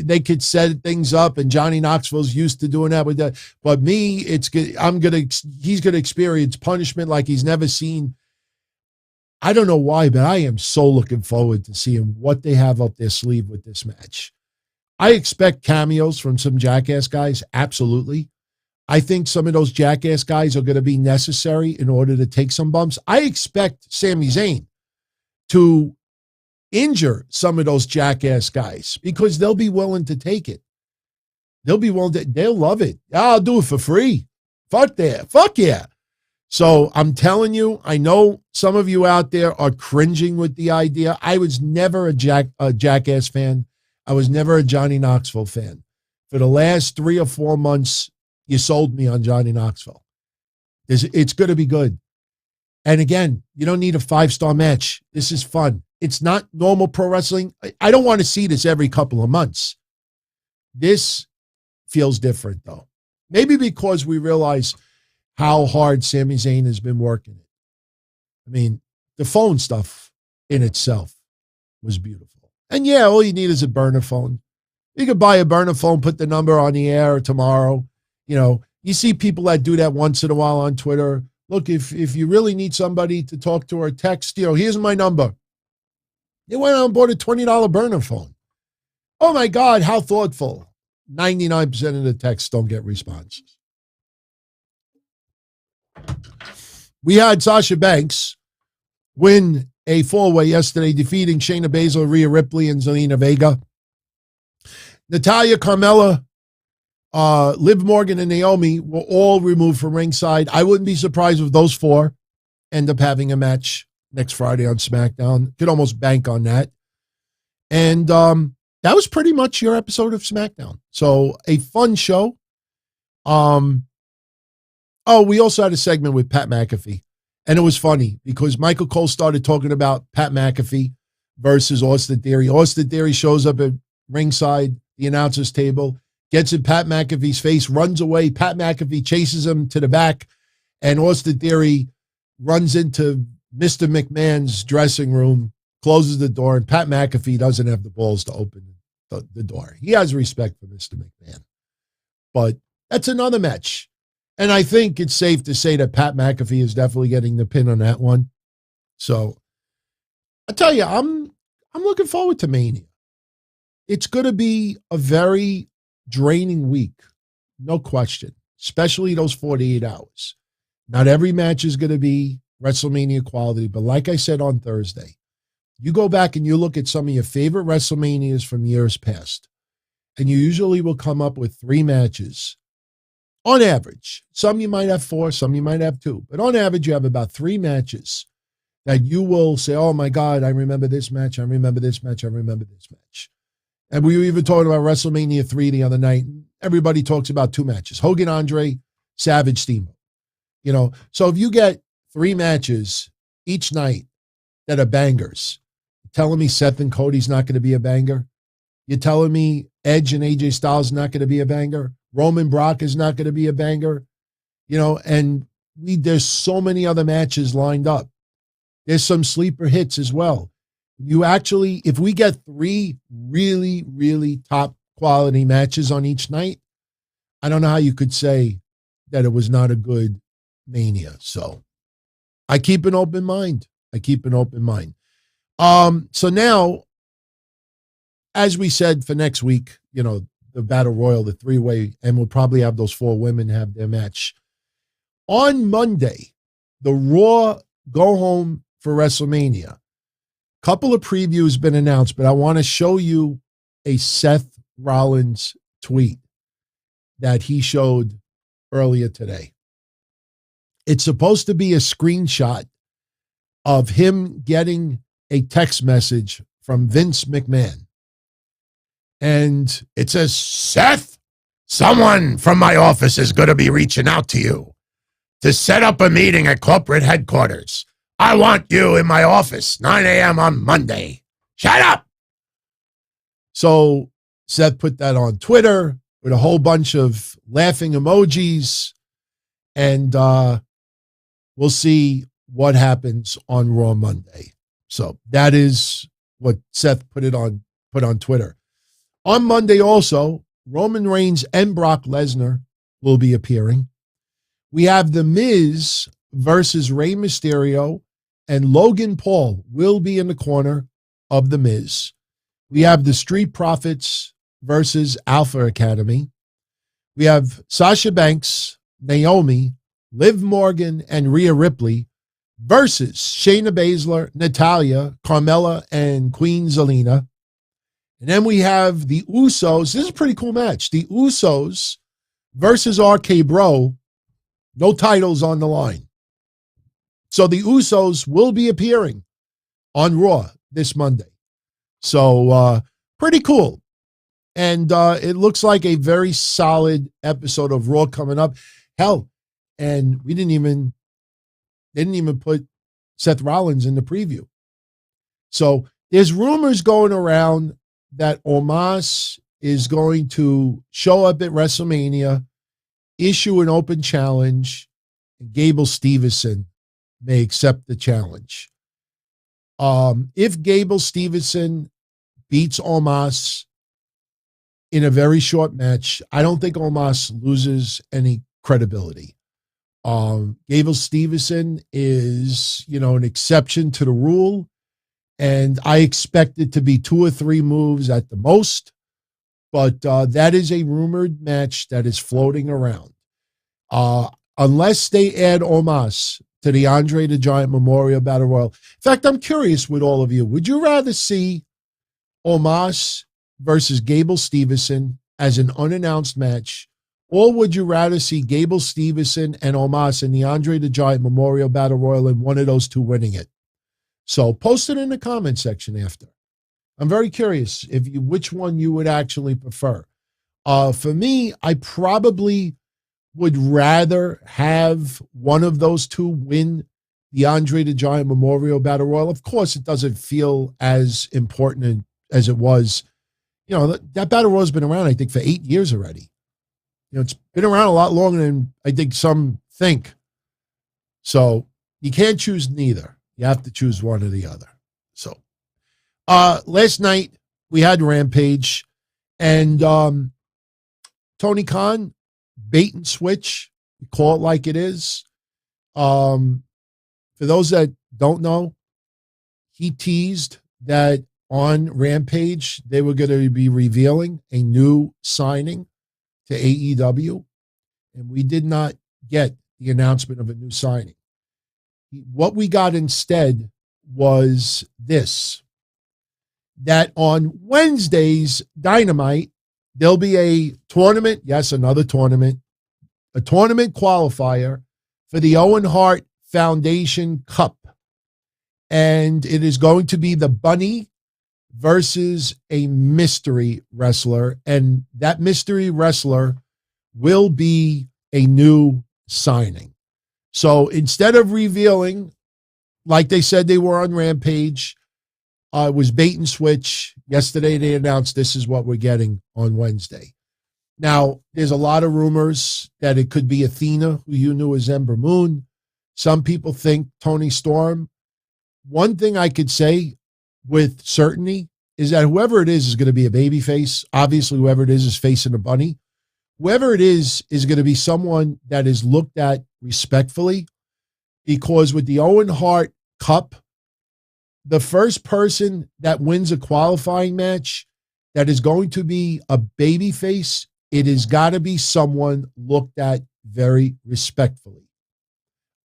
they could set things up, and Johnny Knoxville's used to doing that with that. But me, he's going to experience punishment like he's never seen. I don't know why, but I am so looking forward to seeing what they have up their sleeve with this match. I expect cameos from some Jackass guys, absolutely. I think some of those Jackass guys are going to be necessary in order to take some bumps. I expect Sami Zayn to injure some of those Jackass guys because they'll be willing to take it. They'll love it. I'll do it for free. Fuck that. Fuck yeah. So I'm telling you, I know some of you out there are cringing with the idea. I was never a Jackass fan. I was never a Johnny Knoxville fan. For the last 3 or 4 months, you sold me on Johnny Knoxville. It's going to be good. And again, you don't need a 5-star match. This is fun. It's not normal pro wrestling. I don't want to see this every couple of months. This feels different, though. Maybe because we realize how hard Sami Zayn has been working it. I mean, the phone stuff in itself was beautiful. And yeah, all you need is a burner phone. You could buy a burner phone, put the number on the air tomorrow. You see people that do that once in a while on Twitter. Look, if you really need somebody to talk to or text, here's my number. They went out and bought a $20 burner phone. Oh my God, how thoughtful. 99% of the texts don't get responses. We had Sasha Banks win a 4-way yesterday, defeating Shayna Baszler, Rhea Ripley, and Zelina Vega. Natalya, Carmella, Liv Morgan, and Naomi were all removed from ringside. I wouldn't be surprised if those 4 end up having a match next Friday on SmackDown. Could almost bank on that. And that was pretty much your episode of SmackDown. So a fun show. We also had a segment with Pat McAfee. And it was funny because Michael Cole started talking about Pat McAfee versus Austin Theory. Austin Theory shows up at ringside, the announcer's table, gets in Pat McAfee's face, runs away. Pat McAfee chases him to the back, and Austin Theory runs into Mr. McMahon's dressing room, closes the door, and Pat McAfee doesn't have the balls to open the door. He has respect for Mr. McMahon. But that's another match. And I think it's safe to say that Pat McAfee is definitely getting the pin on that one. So I tell you, I'm looking forward to Mania. It's going to be a very draining week, no question, especially those 48 hours. Not every match is going to be WrestleMania quality, but like I said on Thursday, you go back and you look at some of your favorite WrestleManias from years past, and you usually will come up with 3 matches on average. Some you might have 4, some you might have 2, but on average you have about 3 matches that you will say, oh my God, I remember this match, I remember this match, I remember this match. And we were even talking about WrestleMania 3 the other night. Everybody talks about 2 matches, Hogan, Andre, Savage, Steamboat. So if you get 3 matches each night that are bangers, you're telling me Seth and Cody's not going to be a banger? You're telling me Edge and AJ Styles not going to be a banger? Roman Brock is not going to be a banger? And there's so many other matches lined up. There's some sleeper hits as well. If we get 3 really, really top quality matches on each night, I don't know how you could say that it was not a good Mania. So I keep an open mind. So now, as we said for next week, the Battle Royal, the 3-way, and we'll probably have those 4 women have their match. On Monday, the Raw Go Home for WrestleMania. Couple of previews been announced, but I want to show you a Seth Rollins tweet that he showed earlier today. It's supposed to be a screenshot of him getting a text message from Vince McMahon. And it says, Seth, someone from my office is going to be reaching out to you to set up a meeting at corporate headquarters. I want you in my office, 9 a.m. on Monday. Shut up. So Seth put that on Twitter with a whole bunch of laughing emojis. And we'll see what happens on Raw Monday. So that is what Seth put on Twitter. On Monday also, Roman Reigns and Brock Lesnar will be appearing. We have The Miz versus Rey Mysterio, and Logan Paul will be in the corner of The Miz. We have the Street Profits versus Alpha Academy. We have Sasha Banks, Naomi, Liv Morgan, and Rhea Ripley versus Shayna Baszler, Natalya, Carmella, and Queen Zelina. And then we have the Usos. This is a pretty cool match. The Usos versus RK Bro. No titles on the line. So the Usos will be appearing on Raw this Monday. So pretty cool. And it looks like a very solid episode of Raw coming up. Hell, and they didn't even put Seth Rollins in the preview. So there's rumors going around that Omos is going to show up at WrestleMania, issue an open challenge, and Gable Steveson may accept the challenge. If Gable Steveson beats Omos in a very short match, I don't think Omos loses any credibility. Gable Steveson is, an exception to the rule, and I expect it to be 2 or 3 moves at the most, but that is a rumored match that is floating around. Unless they add Omos to the Andre the Giant Memorial Battle Royal. In fact, I'm curious with all of you, would you rather see Omos versus Gable Steveson as an unannounced match, or would you rather see Gable Steveson and Omos in the Andre the Giant Memorial Battle Royal and one of those two winning it? So post it in the comment section after. I'm very curious which one you would actually prefer. For me, I probably would rather have one of those two win the Andre the Giant Memorial Battle Royal. Of course, it doesn't feel as important as it was. That Battle Royal has been around, I think, for 8 years already. It's been around a lot longer than I think some think. So you can't choose neither. You have to choose one or the other. So last night we had Rampage, and Tony Khan, bait and switch, we call it like it is. For those that don't know, he teased that on Rampage they were going to be revealing a new signing to AEW, and we did not get the announcement of a new signing. What we got instead was this, that on Wednesday's Dynamite, there'll be a tournament, yes, another tournament, a tournament qualifier for the Owen Hart Foundation Cup. And it is going to be the Bunny versus a mystery wrestler. And that mystery wrestler will be a new signing. So instead of revealing, like they said they were on Rampage, it was bait and switch. Yesterday they announced this is what we're getting on Wednesday. Now, there's a lot of rumors that it could be Athena, who you knew as Ember Moon. Some people think Toni Storm. One thing I could say with certainty is that whoever it is going to be a babyface. Obviously, whoever it is facing a bunny. Whoever it is going to be someone that is looked at respectfully, because with the Owen Hart Cup, the first person that wins a qualifying match that is going to be a babyface, it has got to be someone looked at very respectfully.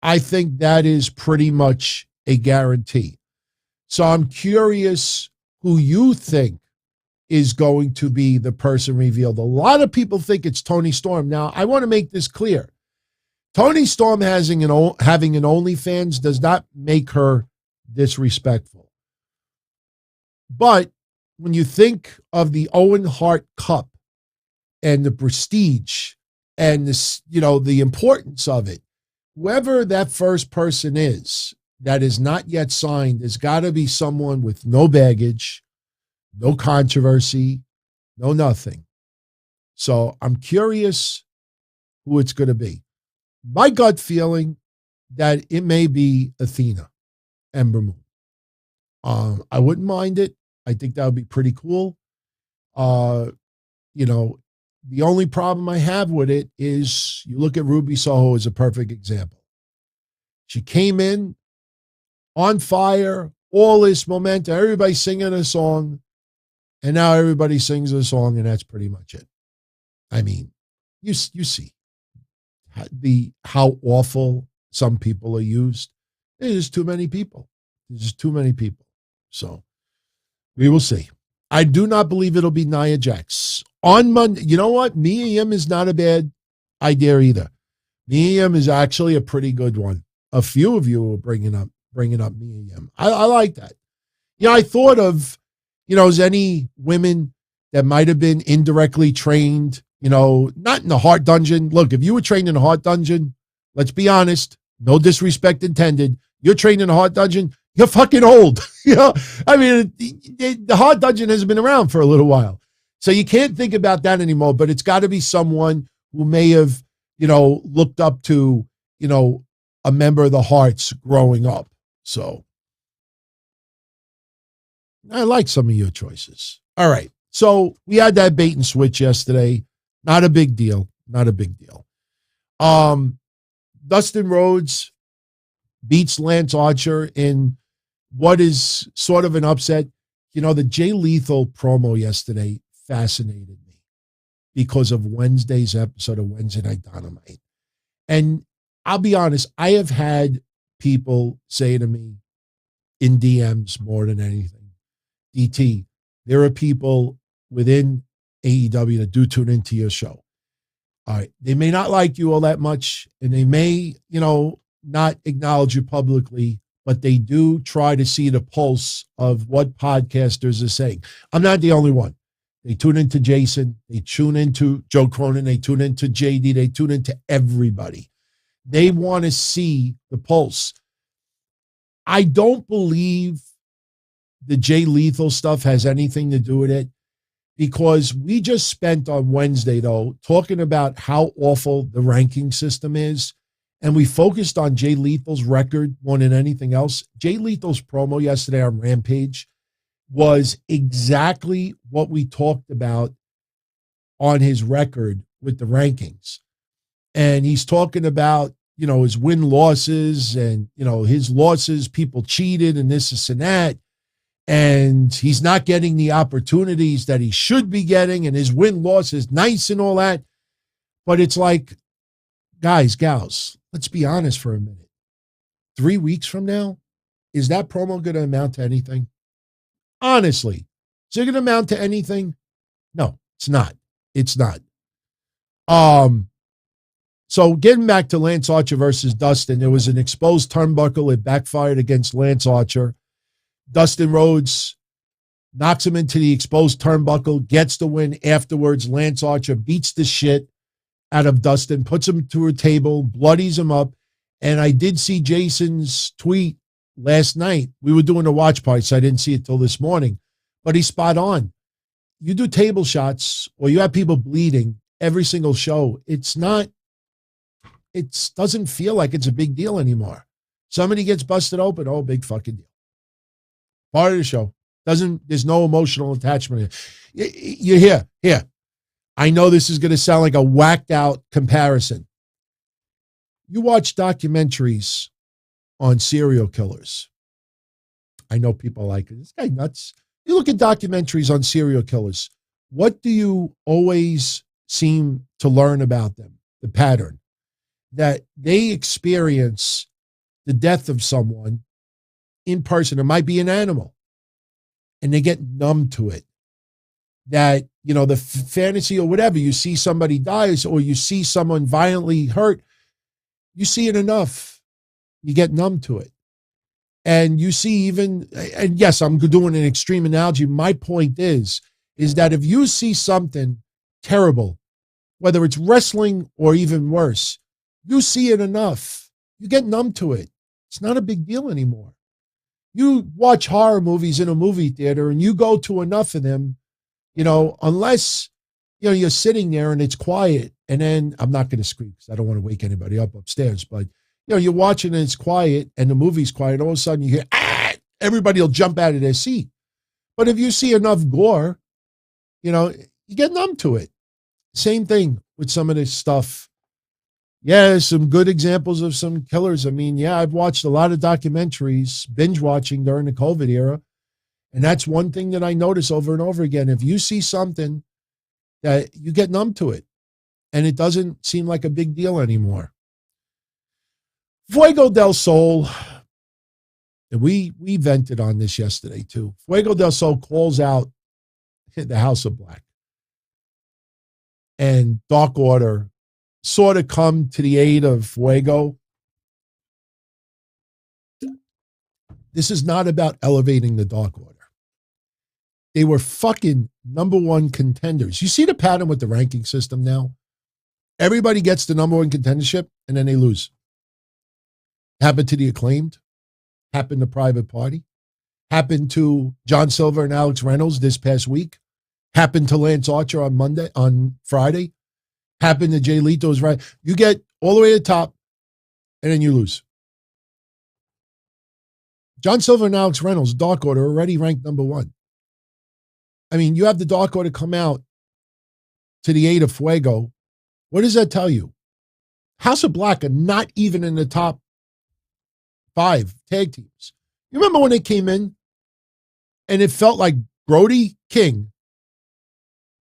I think that is pretty much a guarantee. So I'm curious who you think is going to be the person revealed. A lot of people think it's Toni Storm. Now, I want to make this clear. Toni Storm having an OnlyFans does not make her disrespectful. But when you think of the Owen Hart Cup and the prestige and this, the importance of it, whoever that first person is that is not yet signed, there's got to be someone with no baggage, no controversy, no nothing. So I'm curious who it's going to be. My gut feeling that it may be Athena, Ember Moon. I wouldn't mind it. I think that would be pretty cool. You know, the only problem I have with it is you look at Ruby Soho as a perfect example. She came in on fire, all this momentum, everybody singing a song, and now everybody sings a song, and that's pretty much it. I mean, you see how awful some people are used. There's just too many people. There's just too many people. So we will see. I do not believe it'll be Nia Jax. On Monday, you know what? Mia Yim is not a bad idea either. Mia Yim is actually a pretty good one. A few of you are bringing up Mia Yim. I like that. You know, I thought of, as any women that might have been indirectly trained, not in the Heart Dungeon. Look, if you were trained in the Heart Dungeon, let's be honest, no disrespect intended, you're trained in the Heart Dungeon, you're fucking old. I mean, the Heart Dungeon has been around for a little while. So you can't think about that anymore, but it's got to be someone who may have, looked up to, a member of the Hearts growing up. So I like some of your choices. All right. So we had that bait and switch yesterday. Not a big deal. Not a big deal. Dustin Rhodes beats Lance Archer in what is sort of an upset. The Jay Lethal promo yesterday fascinated me because of Wednesday's episode of Wednesday Night Dynamite. And I'll be honest, I have had people say to me in DMs more than anything, DT, there are people within AEW that do tune into your show. All right. They may not like you all that much, and they may, not acknowledge you publicly, but they do try to see the pulse of what podcasters are saying. I'm not the only one. They tune into Jason. They tune into Joe Cronin. They tune into JD. They tune into everybody. They want to see the pulse. I don't believe the Jay Lethal stuff has anything to do with it, because we just spent on Wednesday, though, talking about how awful the ranking system is, and we focused on Jay Lethal's record more than anything else. Jay Lethal's promo yesterday on Rampage was exactly what we talked about on his record with the rankings. And he's talking about, his win-losses and, his losses, people cheated and this and that. And he's not getting the opportunities that he should be getting. And his win-loss is nice and all that. But it's like, guys, gals, let's be honest for a minute. 3 weeks from now, is that promo going to amount to anything? Honestly, is it going to amount to anything? No, it's not. It's not. So getting back to Lance Archer versus Dustin, there was an exposed turnbuckle. It backfired against Lance Archer. Dustin Rhodes knocks him into the exposed turnbuckle, gets the win afterwards. Lance Archer beats the shit out of Dustin, puts him to a table, bloodies him up. And I did see Jason's tweet last night. We were doing a watch party, so I didn't see it till this morning. But he's spot on. You do table shots or you have people bleeding every single show. It doesn't feel like it's a big deal anymore. Somebody gets busted open. Oh, big fucking deal. Part of the show. There's no emotional attachment. You're here. I know this is going to sound like a whacked out comparison. You watch documentaries on serial killers. I know people like it. This guy nuts. You look at documentaries on serial killers. What do you always seem to learn about them? The pattern that they experience the death of someone in person. It might be an animal, and they get numb to it. That, the fantasy or whatever, you see somebody dies or you see someone violently hurt, you see it enough, you get numb to it. And you see even, and yes, I'm doing an extreme analogy. My point is that if you see something terrible, whether it's wrestling or even worse, you see it enough, you get numb to it. It's not a big deal anymore. You watch horror movies in a movie theater and you go to enough of them, unless, you're sitting there and it's quiet. And then I'm not going to scream because I don't want to wake anybody up upstairs, but you're watching and it's quiet and the movie's quiet. All of a sudden you hear, everybody will jump out of their seat. But if you see enough gore, you get numb to it. Same thing with some of this stuff. Yeah, some good examples of some killers. I mean, yeah, I've watched a lot of documentaries, binge watching during the COVID era. And that's one thing that I notice over and over again. If you see something that you get numb to it, and it doesn't seem like a big deal anymore. Fuego del Sol, and we vented on this yesterday too. Fuego del Sol calls out the House of Black. And Dark Order sort of come to the aid of Fuego. This is not about elevating the Dark Order. They were fucking number one contenders. You see the pattern with the ranking system now? Everybody gets the number one contendership, and then they lose. Happened to the Acclaimed. Happened to Private Party. Happened to John Silver and Alex Reynolds this past week. Happened to Lance Archer on Friday. Happened to Jay Leto's right. You get all the way to the top, and then you lose. John Silver and Alex Reynolds, Dark Order, already ranked number one. I mean, you have the Dark Order come out to the aid of Fuego. What does that tell you? House of Black are not even in the top 5 tag teams. You remember when they came in and it felt like Brody King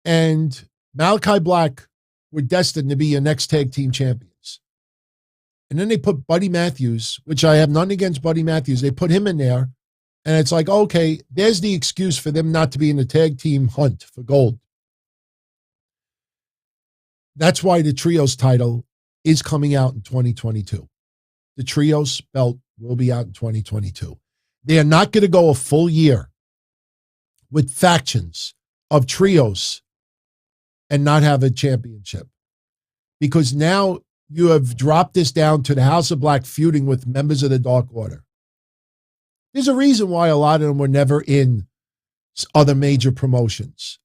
and Malachi Black were destined to be your next tag team champions. And then they put Buddy Matthews, which I have nothing against Buddy Matthews. They put him in there. And it's like, okay, there's the excuse for them not to be in the tag team hunt for gold. That's why the Trios title is coming out in 2022. The Trios belt will be out in 2022. They are not going to go a full year with factions of Trios and not have a championship. Because now you have dropped this down to the House of Black feuding with members of the Dark Order. There's a reason why a lot of them were never in other major promotions.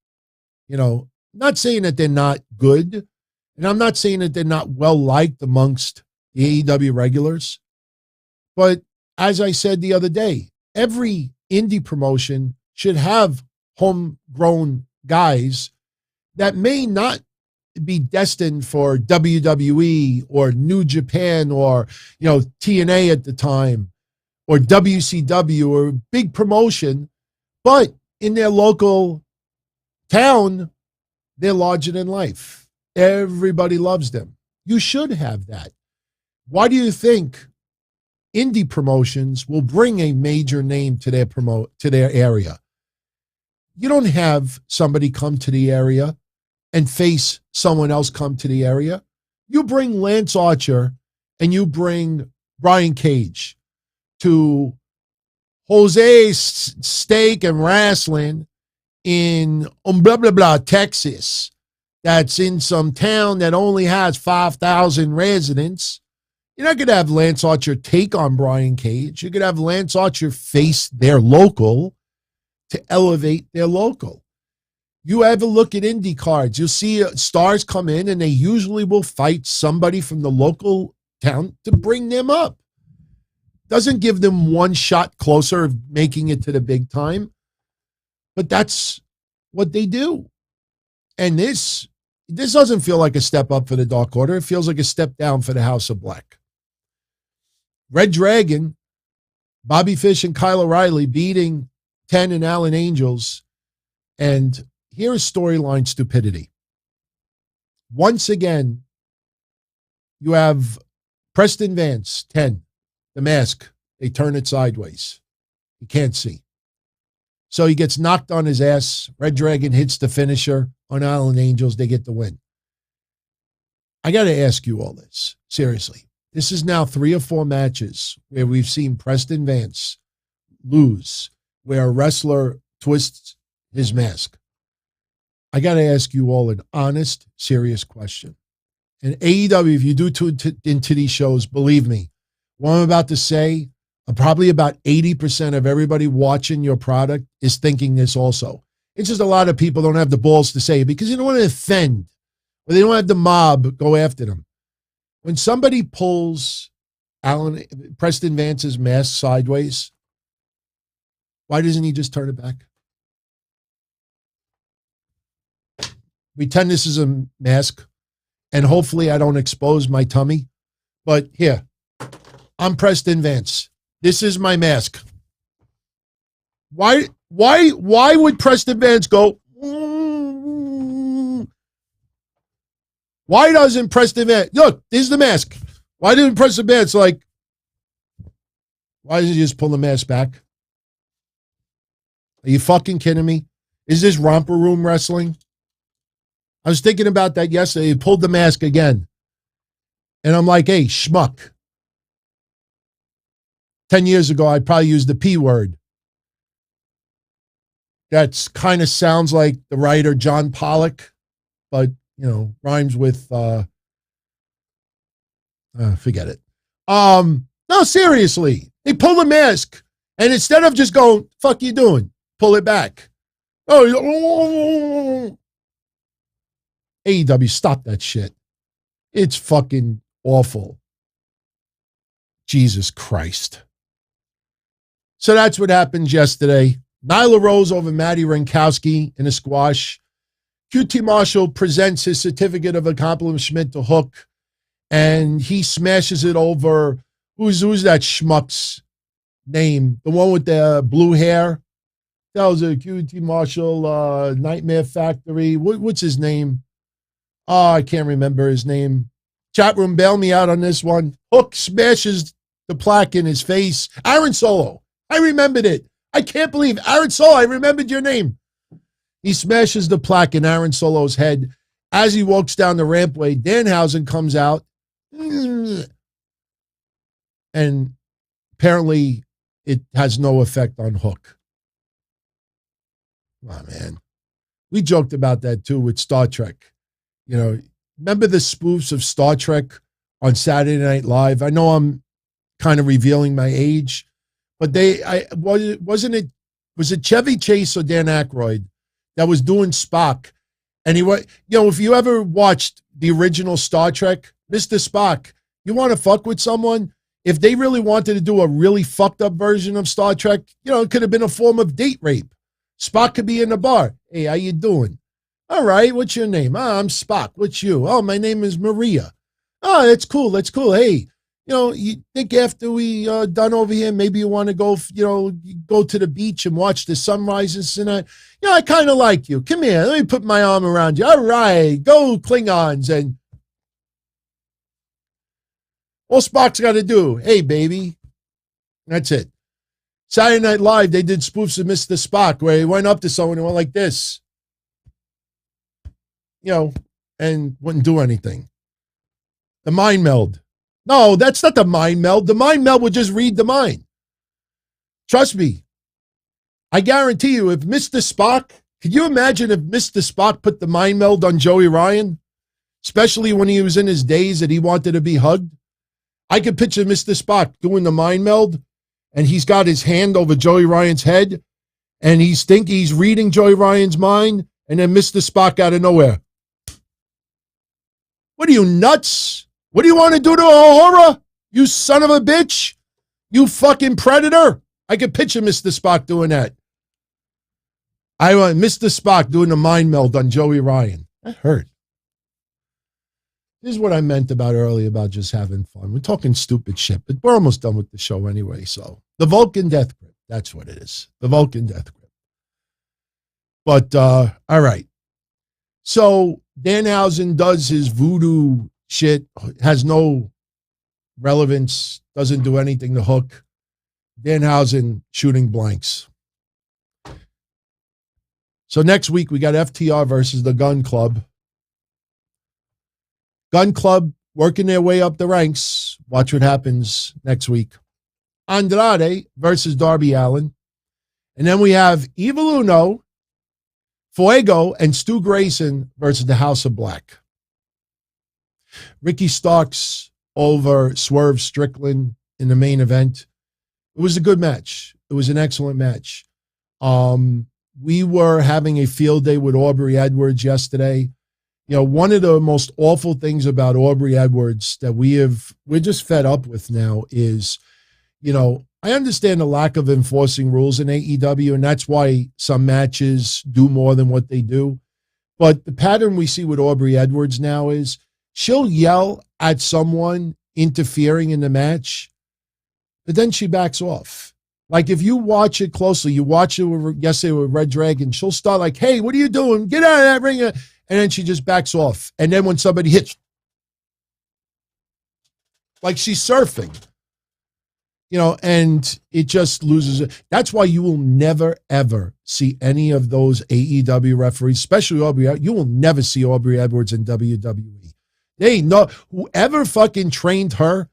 Not saying that they're not good, and I'm not saying that they're not well-liked amongst the AEW regulars. But as I said the other day, every indie promotion should have homegrown guys that may not be destined for WWE or New Japan or, TNA at the time, or WCW or big promotion, but in their local town, they're larger than life. Everybody loves them. You should have that. Why do you think indie promotions will bring a major name to their area? You don't have somebody come to the area and face someone else come to the area. You bring Lance Archer and you bring Brian Cage to Jose's Steak and Wrestling in blah, blah, blah, Texas. That's in some town that only has 5,000 residents. You're not going to have Lance Archer take on Brian Cage. You're going to have Lance Archer face their local to elevate their local. You ever look at indie cards, you'll see stars come in and they usually will fight somebody from the local town to bring them up. Doesn't give them one shot closer of making it to the big time, but that's what they do. And this doesn't feel like a step up for the Dark Order. It feels like a step down for the House of Black. Red Dragon, Bobby Fish and Kyle O'Reilly beating Ten and Allen Angels. And here is storyline stupidity. Once again, you have Preston Vance, 10, the mask. They turn it sideways. He can't see. So he gets knocked on his ass. Red Dragon hits the finisher on Allen Angels. They get the win. I got to ask you all this. Seriously. This is now 3 or 4 matches where we've seen Preston Vance lose, where a wrestler twists his mask. I got to ask you all an honest, serious question. And AEW, if you do tune into these shows, believe me, what I'm about to say, probably about 80% of everybody watching your product is thinking this also. It's just a lot of people don't have the balls to say it because they don't want to offend, or they don't have the mob go after them. When somebody pulls Preston Vance's mask sideways, Why doesn't he just turn it back? Pretend this is a mask, and hopefully I don't expose my tummy. But here, I'm Preston Vance. This is my mask. Why would Preston Vance go? Why doesn't Preston Vance look? This is the mask. Why didn't Preston Vance why does he just pull the mask back? Are you fucking kidding me? Is this romper room wrestling? I was thinking about that yesterday. He pulled the mask again. And I'm like, hey, schmuck. 10 years ago, I'd probably use the P word. That's kind of sounds like the writer John Pollock, but, rhymes with, forget it. No, seriously. They pull the mask. And instead of just going, fuck you doing? Pull it back. Oh, AEW, stop that shit. It's fucking awful. Jesus Christ. So that's what happened yesterday. Nyla Rose over Maddie Rankowski in a squash. QT Marshall presents his certificate of accomplishment to Hook, and he smashes it over, who's that schmuck's name? The one with the blue hair? That was a QT Marshall, Nightmare Factory. What's his name? Oh, I can't remember his name. Chat room, bail me out on this one. Hook smashes the plaque in his face. Aaron Solo. I remembered it. I can't believe Aaron Solo. I remembered your name. He smashes the plaque in Aaron Solo's head. As he walks down the rampway, Danhausen comes out. And apparently it has no effect on Hook. Come on, man. We joked about that too with Star Trek. Remember the spoofs of Star Trek on Saturday Night Live? I know I'm kind of revealing my age, but was it Chevy Chase or Dan Aykroyd that was doing Spock? And if you ever watched the original Star Trek, Mr. Spock, you want to fuck with someone? If they really wanted to do a really fucked up version of Star Trek, it could have been a form of date rape. Spock could be in the bar. Hey, how you doing? All right, what's your name? I'm Spock. What's you? Oh, my name is Maria. Oh, that's cool. That's cool. Hey, you think after we done over here, maybe you want to go, go to the beach and watch the sunrises and that? I kind of like you. Come here. Let me put my arm around you. All right, go Klingons. And all Spock's got to do, hey, baby. That's it. Saturday Night Live, they did spoofs of Mr. Spock where he went up to someone and went like this. And wouldn't do anything. The mind meld. No, that's not the mind meld. The mind meld would just read the mind. Trust me. I guarantee you, if Mr. Spock, could you imagine if Mr. Spock put the mind meld on Joey Ryan? Especially when he was in his days that he wanted to be hugged. I could picture Mr. Spock doing the mind meld, and he's got his hand over Joey Ryan's head, and he's reading Joey Ryan's mind, and then Mr. Spock out of nowhere. What are you, nuts? What do you want to do to Uhura? You son of a bitch? You fucking predator? I could picture Mr. Spock doing that. I want Mr. Spock doing the mind meld on Joey Ryan. That hurt. This is what I meant about earlier about just having fun. We're talking stupid shit, but we're almost done with the show anyway. So the Vulcan Death Grip. That's what it is. The Vulcan Death Grip. But, all right. So Danhausen does his voodoo shit, has no relevance, doesn't do anything to Hook. Danhausen shooting blanks. So next week we got FTR versus the Gun Club. Gun Club working their way up the ranks. Watch what happens next week. Andrade versus Darby Allin. And then we have Evil Uno, Fuego, and Stu Grayson versus the House of Black. Ricky Starks over Swerve Strickland in the main event. It was a good match. It was an excellent match. We were having a field day with Aubrey Edwards yesterday. You know, one of the most awful things about Aubrey Edwards that we're just fed up with now is, you know, I understand the lack of enforcing rules in AEW, and that's why some matches do more than what they do. But the pattern we see with Aubrey Edwards now is she'll yell at someone interfering in the match, but then she backs off. Like if you watch it closely, you watch it yesterday with Red Dragon, she'll start like, hey, what are you doing? Get out of that ring. And then she just backs off. And then when somebody hits, like she's surfing. And it just loses it. That's why you will never, ever see any of those AEW referees, especially Aubrey. You will never see Aubrey Edwards in WWE. They know whoever fucking trained her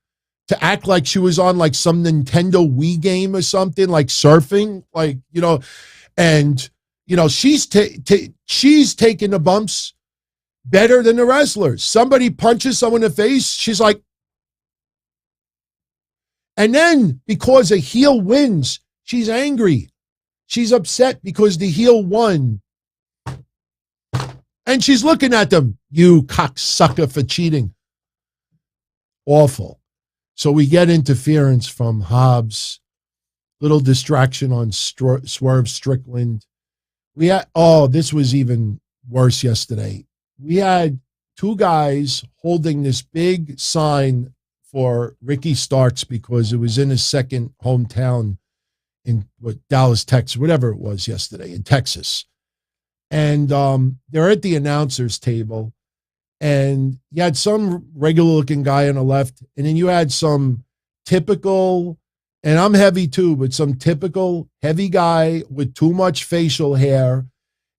to act like she was on like some Nintendo Wii game or something, like surfing, she's taking the bumps better than the wrestlers. Somebody punches someone in the face, she's like, and then because a heel wins, she's angry. She's upset because the heel won. And she's looking at them, you cocksucker for cheating. Awful. So we get interference from Hobbs. Little distraction on Swerve Strickland. This was even worse yesterday. We had two guys holding this big sign for Ricky Starks because it was in his second hometown in Dallas, Texas, whatever it was yesterday, in Texas. And they're at the announcer's table, and you had some regular-looking guy on the left, and then you had some typical, and I'm heavy too, but some typical heavy guy with too much facial hair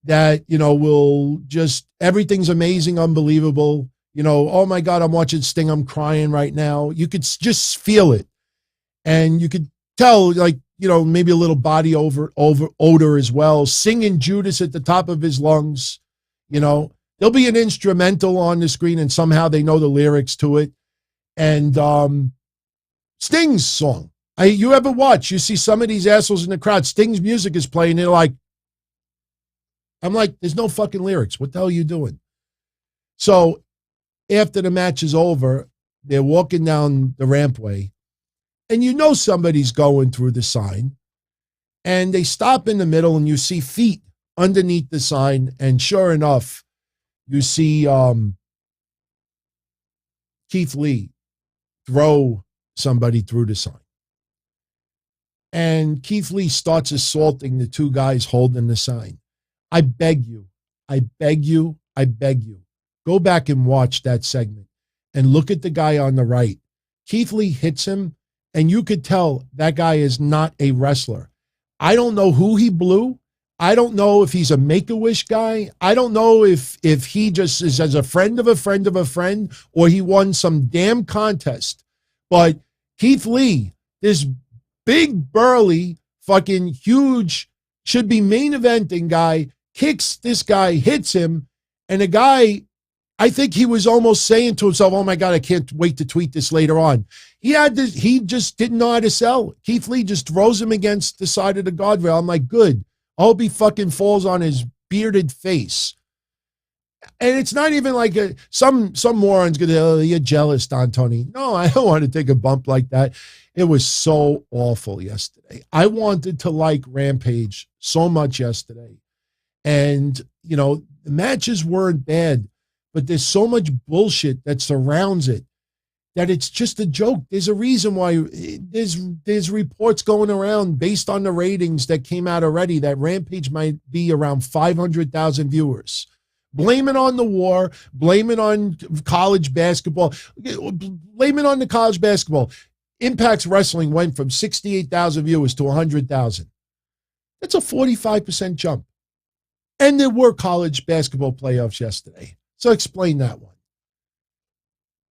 that, will just, everything's amazing, unbelievable. Oh my God, I'm watching Sting, I'm crying right now. You could just feel it. And you could tell, maybe a little body odor as well, singing Judas at the top of his lungs. There'll be an instrumental on the screen and somehow they know the lyrics to it. And Sting's song. You ever watch, you see some of these assholes in the crowd, Sting's music is playing, they're like, I'm like, there's no fucking lyrics. What the hell are you doing? So after the match is over, they're walking down the rampway, and somebody's going through the sign, and they stop in the middle, and you see feet underneath the sign, and sure enough, you see Keith Lee throw somebody through the sign. And Keith Lee starts assaulting the two guys holding the sign. I beg you, go back and watch that segment and look at the guy on the right. Keith Lee hits him, and you could tell that guy is not a wrestler. I don't know who he blew. I don't know if he's a Make-A-Wish guy. I don't know if he just is as a friend of a friend of a friend, or he won some damn contest. But Keith Lee, this big, burly, fucking huge, should be main eventing guy, kicks this guy, hits him, and the guy, I think he was almost saying to himself, oh my God, I can't wait to tweet this later on. He just didn't know how to sell. Keith Lee just throws him against the side of the guardrail. I'm like, good. I hope he fucking falls on his bearded face. And it's not even like some moron's going to, you're jealous, Don Tony. No, I don't want to take a bump like that. It was so awful yesterday. I wanted to like Rampage so much yesterday. And, the matches weren't bad, but there's so much bullshit that surrounds it that it's just a joke. There's a reason why there's reports going around based on the ratings that came out already that Rampage might be around 500,000 viewers. Blame it on the war, blame it on college basketball, blame it on the college basketball. Impact's Wrestling went from 68,000 viewers to 100,000. That's a 45% jump. And there were college basketball playoffs yesterday. So explain that one.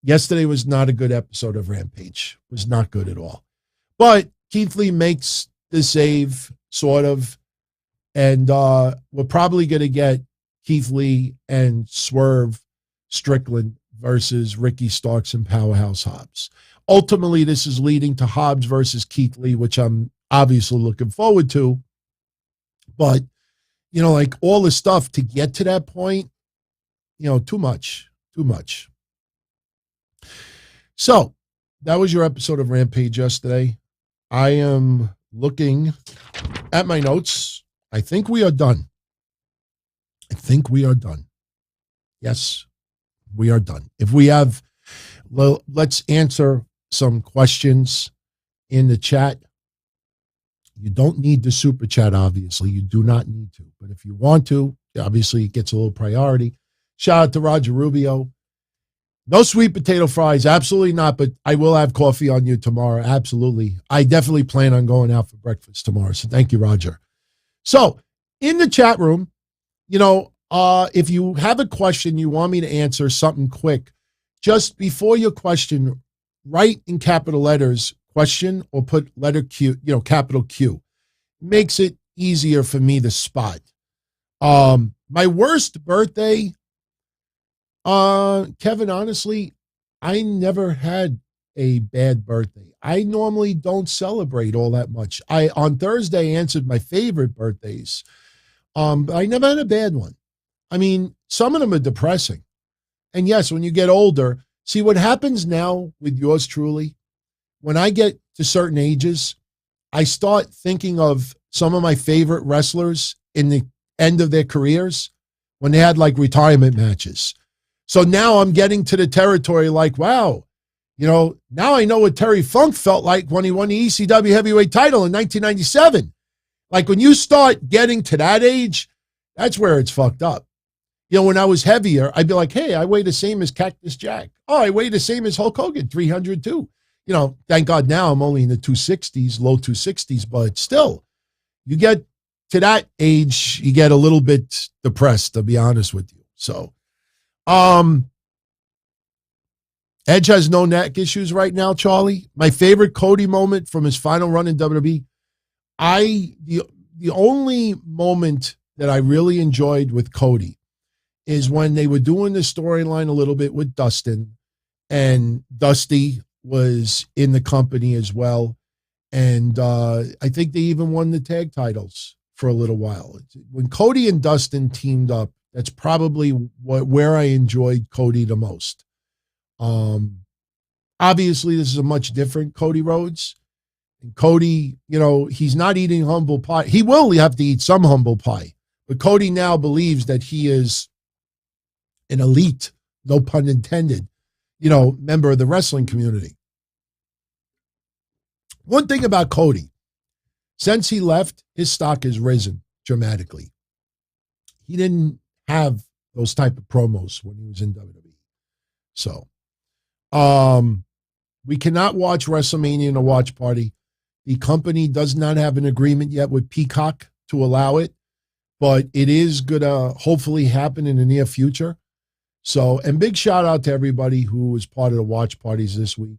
Yesterday was not a good episode of Rampage. It was not good at all. But Keith Lee makes the save, sort of. And we're probably going to get Keith Lee and Swerve Strickland versus Ricky Starks and Powerhouse Hobbs. Ultimately, this is leading to Hobbs versus Keith Lee, which I'm obviously looking forward to. But, like all the stuff to get to that point, too much. So that was your episode of Rampage yesterday. I am looking at my notes. I think we are done. Yes, we are done. If we have, well, let's answer some questions in the chat. You don't need the super chat, obviously. You do not need to. But if you want to, obviously it gets a little priority. Shout out to Roger Rubio. No sweet potato fries. Absolutely not. But I will have coffee on you tomorrow. Absolutely. I definitely plan on going out for breakfast tomorrow. So thank you, Roger. So in the chat room, if you have a question you want me to answer something quick, just before your question, write in capital letters question or put letter Q, capital Q. Makes it easier for me to spot. My worst birthday, Kevin, honestly, I never had a bad birthday. I normally don't celebrate all that much. On Thursday answered my favorite birthdays. But I never had a bad one. I mean, some of them are depressing. And yes, when you get older, see what happens now with yours truly, when I get to certain ages, I start thinking of some of my favorite wrestlers in the end of their careers when they had like retirement matches. So now I'm getting to the territory like, wow, now I know what Terry Funk felt like when he won the ECW heavyweight title in 1997. Like when you start getting to that age, that's where it's fucked up. When I was heavier, I'd be like, hey, I weigh the same as Cactus Jack. Oh, I weigh the same as Hulk Hogan, 302. Thank God now I'm only in the 260s, low 260s, but still, you get to that age, you get a little bit depressed, to be honest with you. So, Edge has no neck issues right now, Charlie. My favorite Cody moment from his final run in WWE, the only moment that I really enjoyed with Cody is when they were doing the storyline a little bit with Dustin, and Dusty was in the company as well. And I think they even won the tag titles for a little while. When Cody and Dustin teamed up, that's probably where I enjoyed Cody the most. Obviously, this is a much different Cody Rhodes. And Cody, he's not eating humble pie. He will have to eat some humble pie. But Cody now believes that he is an elite, no pun intended, member of the wrestling community. One thing about Cody, since he left, his stock has risen dramatically. He didn't have those type of promos when he was in WWE. So, we cannot watch WrestleMania in a watch party. The company does not have an agreement yet with Peacock to allow it, but it is going to hopefully happen in the near future. So, and big shout out to everybody who was part of the watch parties this week.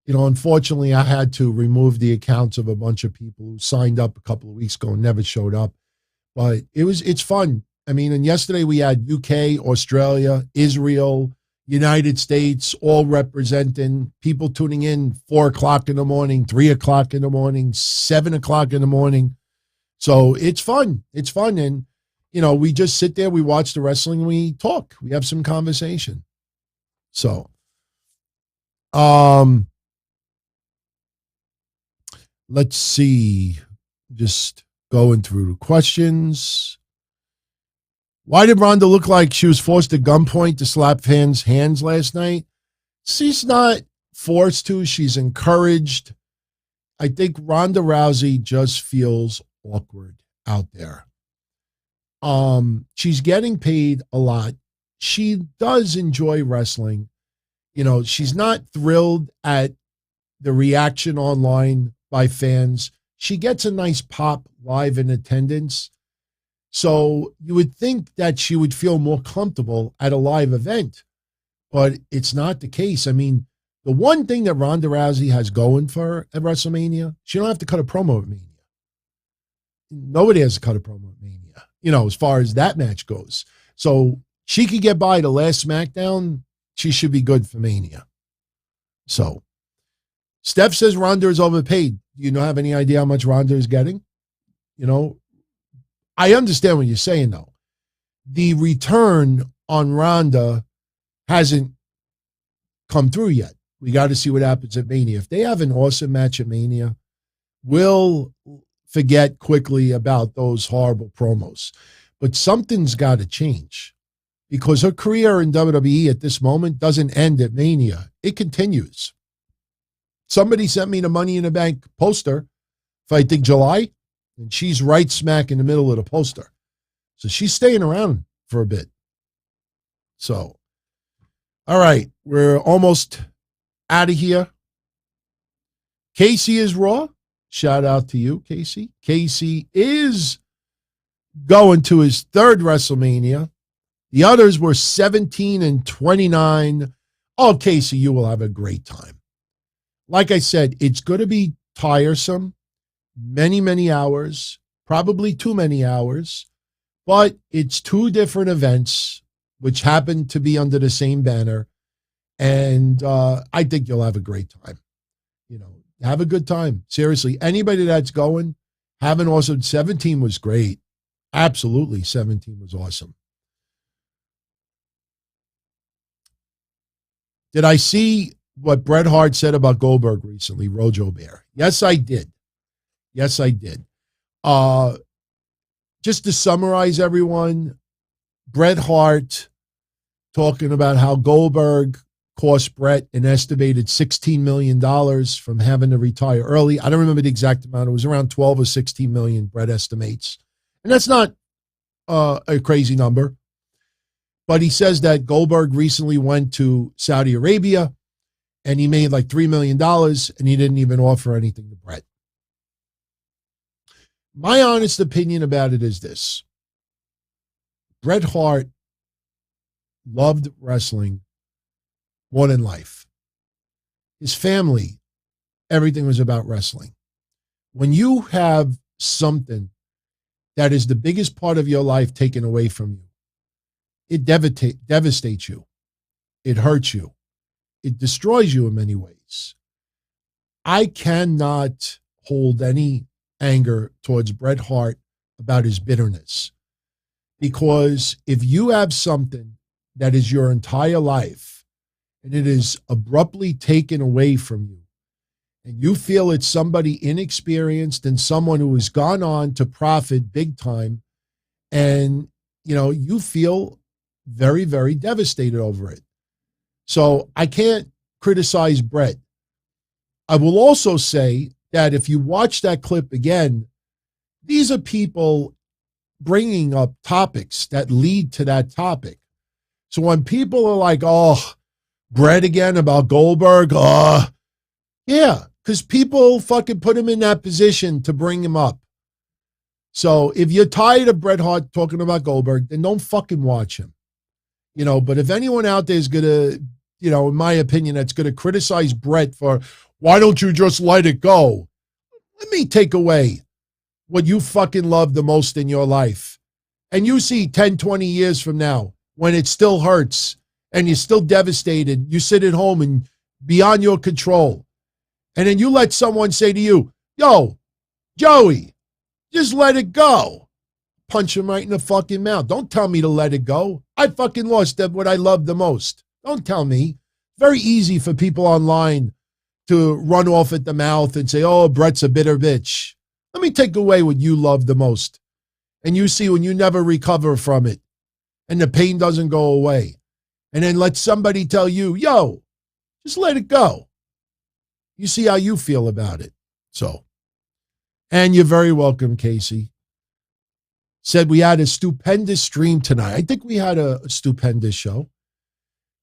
Unfortunately, I had to remove the accounts of a bunch of people who signed up a couple of weeks ago and never showed up. But it's fun. I mean, and yesterday we had UK, Australia, Israel, United States, all representing, people tuning in 4 o'clock in the morning, 3 o'clock in the morning, 7 o'clock in the morning. So it's fun. It's fun. And, we just sit there, we watch the wrestling, we talk, we have some conversation. So, let's see, just going through the questions. Why did Ronda look like she was forced at gunpoint to slap fans' hands last night? She's not forced to. She's encouraged. I think Ronda Rousey just feels awkward out there. She's getting paid a lot. She does enjoy wrestling. She's not thrilled at the reaction online by fans. She gets a nice pop live in attendance. So you would think that she would feel more comfortable at a live event, but it's not the case. I mean, the one thing that Ronda Rousey has going for her at WrestleMania, she don't have to cut a promo at Mania. Nobody has to cut a promo at Mania, as far as that match goes. So she could get by the last SmackDown. She should be good for Mania. So Steph says Ronda is overpaid. Do you have any idea how much Ronda is getting? I understand what you're saying, though. The return on Ronda hasn't come through yet. We got to see what happens at Mania. If they have an awesome match at Mania will forget quickly about those horrible promos. But something's got to change because her career in WWE at this moment doesn't end at Mania. It continues. Somebody sent me the Money in the Bank poster for, I think, July, and she's right smack in the middle of the poster. So she's staying around for a bit. So, all right, we're almost out of here. Casey is Raw. Shout out to you, Casey. Casey is going to his third WrestleMania. The others were 17 and 29. Oh, Casey, you will have a great time. Like I said, it's going to be tiresome. Many, many hours. Probably too many hours. But it's two different events, which happen to be under the same banner. And I think you'll have a great time. You know, have a good time. Seriously, anybody that's going, have an awesome. 17 was great. Absolutely, 17 was awesome. Did I see what Bret Hart said about Goldberg recently, Rojo Bear? Yes, I did. Yes, I did. Just to summarize, everyone, Bret Hart talking about how Goldberg cost Bret an estimated $16 million from having to retire early. I don't remember the exact amount. It was around 12 or 16 million, Bret estimates. And that's not a crazy number. But he says that Goldberg recently went to Saudi Arabia and he made like $3 million and he didn't even offer anything to Bret. My honest opinion about it is this. Bret Hart loved wrestling more than life. His family, everything was about wrestling. When you have something that is the biggest part of your life taken away from you, it devastates you. It hurts you. It destroys you in many ways. I cannot hold any anger towards Bret Hart about his bitterness. Because if you have something that is your entire life and it is abruptly taken away from you, and you feel it's somebody inexperienced and someone who has gone on to profit big time, and you feel very, very devastated over it. So I can't criticize Bret. I will also say that if you watch that clip again, these are people bringing up topics that lead to that topic. So when people are like, oh, Bret again about Goldberg, yeah, because people fucking put him in that position to bring him up. So if you're tired of Bret Hart talking about Goldberg, then don't fucking watch him. But if anyone out there is going to, in my opinion, that's going to criticize Bret for, why don't you just let it go? Let me take away what you fucking love the most in your life. And you see 10, 20 years from now, when it still hurts and you're still devastated, you sit at home and beyond your control. And then you let someone say to you, yo, Joey, just let it go. Punch him right in the fucking mouth. Don't tell me to let it go. I fucking lost what I love the most. Don't tell me. Very easy for people online to run off at the mouth and say, oh, Bret's a bitter bitch. Let me take away what you love the most. And you see when you never recover from it and the pain doesn't go away. And then let somebody tell you, yo, just let it go. You see how you feel about it. So, and you're very welcome, Casey. Said we had a stupendous stream tonight. I think we had a stupendous show.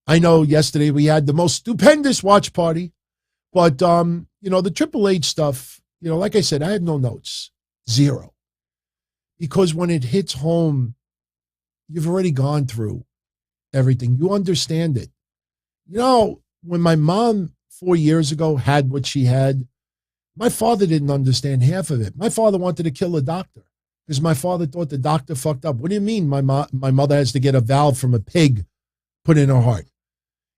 I know yesterday we had the most stupendous watch party. But, the Triple H stuff, like I said, I had no notes. Zero. Because when it hits home, you've already gone through everything. You understand it. When my mom 4 years ago had what she had, my father didn't understand half of it. My father wanted to kill a doctor because my father thought the doctor fucked up. What do you mean my mother has to get a valve from a pig put in her heart?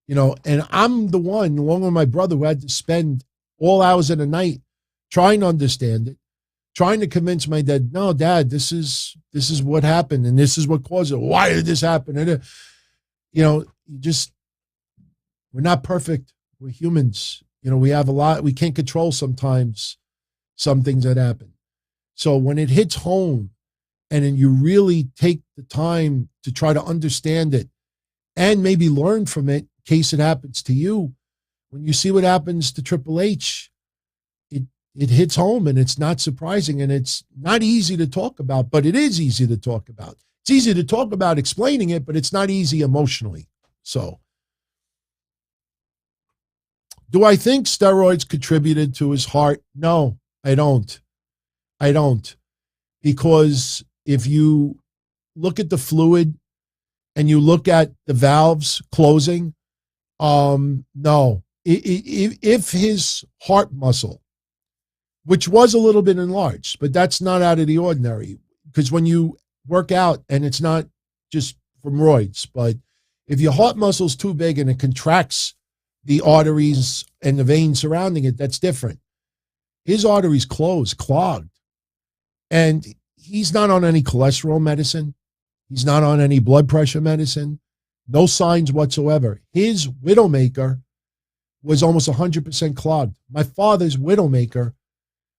And I'm the one, along with my brother, who had to spend all hours of the night trying to understand it, trying to convince my dad, no, Dad, this is what happened, and this is what caused it. Why did this happen? And, we're not perfect. We're humans. We have a lot we can't control sometimes. some things that happen. So when it hits home and then you really take the time to try to understand it and maybe learn from it in case it happens to you, when you see what happens to Triple H, it hits home, and it's not surprising, and it's not easy to talk about, but it is easy to talk about. It's easy to talk about explaining it, but it's not easy emotionally. So, do I think steroids contributed to his heart? No, I don't. I don't. Because if you look at the fluid and you look at the valves closing, no. If his heart muscle, which was a little bit enlarged, but that's not out of the ordinary, because when you work out, and it's not just from roids, but if your heart muscle's too big and it contracts the arteries and the veins surrounding it, that's different. His arteries closed, clogged, and he's not on any cholesterol medicine. He's not on any blood pressure medicine. No signs whatsoever. His Widowmaker was almost 100% clogged. My father's Widowmaker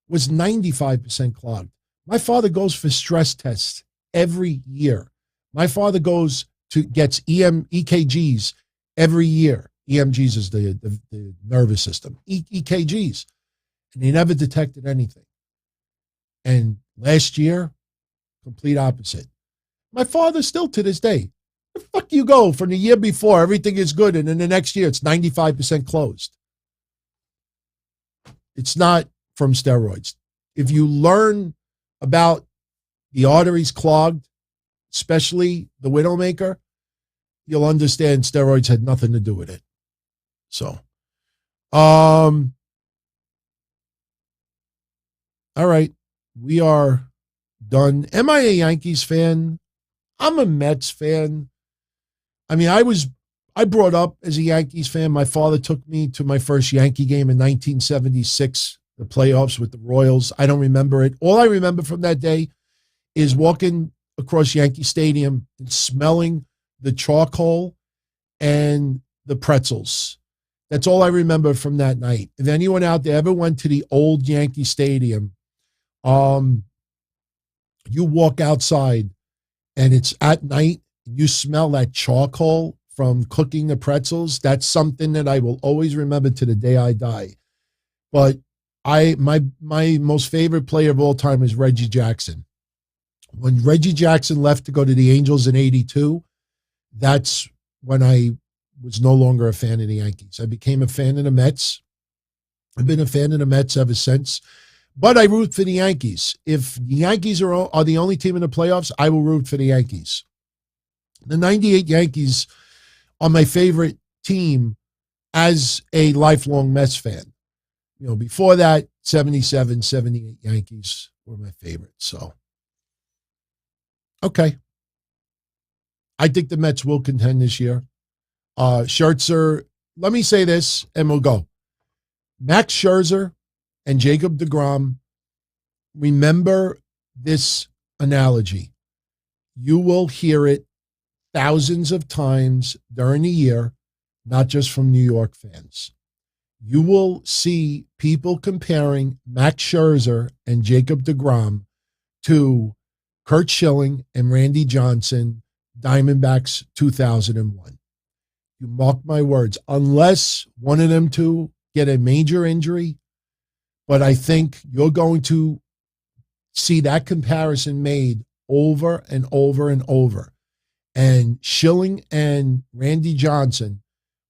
was 95% clogged. My father goes for stress tests every year. My father gets EKGs every year. EMGs is the nervous system. EKGs. And he never detected anything. And last year, complete opposite. My father still to this day, where the fuck you go from the year before, everything is good, and then the next year it's 95% closed. It's not from steroids. If you learn about the arteries clogged, especially the Widowmaker, you'll understand steroids had nothing to do with it. So, all right, we are done. Am I a Yankees fan? I'm a Mets fan. I mean, I brought up as a Yankees fan. My father took me to my first Yankee game in 1976, the playoffs with the Royals. I don't remember it. All I remember from that day is walking across Yankee Stadium and smelling the charcoal and the pretzels. That's all I remember from that night. If anyone out there ever went to the old Yankee Stadium, you walk outside and it's at night, you smell that charcoal from cooking the pretzels. That's something that I will always remember to the day I die. But my most favorite player of all time is Reggie Jackson. When Reggie Jackson left to go to the Angels in '82, that's when I was no longer a fan of the Yankees. I became a fan of the Mets. I've been a fan of the Mets ever since. But I root for the Yankees. If the Yankees are the only team in the playoffs, I will root for the Yankees. The 98 Yankees are my favorite team as a lifelong Mets fan. You know, before that, 77, 78 Yankees were my favorites. So, okay. I think the Mets will contend this year. Scherzer, let me say this and we'll go. Max Scherzer and Jacob deGrom, remember this analogy. You will hear it thousands of times during the year, not just from New York fans. You will see people comparing Max Scherzer and Jacob deGrom to Curt Schilling and Randy Johnson, Diamondbacks 2001. You mark my words, unless one of them two get a major injury, but I think you're going to see that comparison made over and over and over. And Schilling and Randy Johnson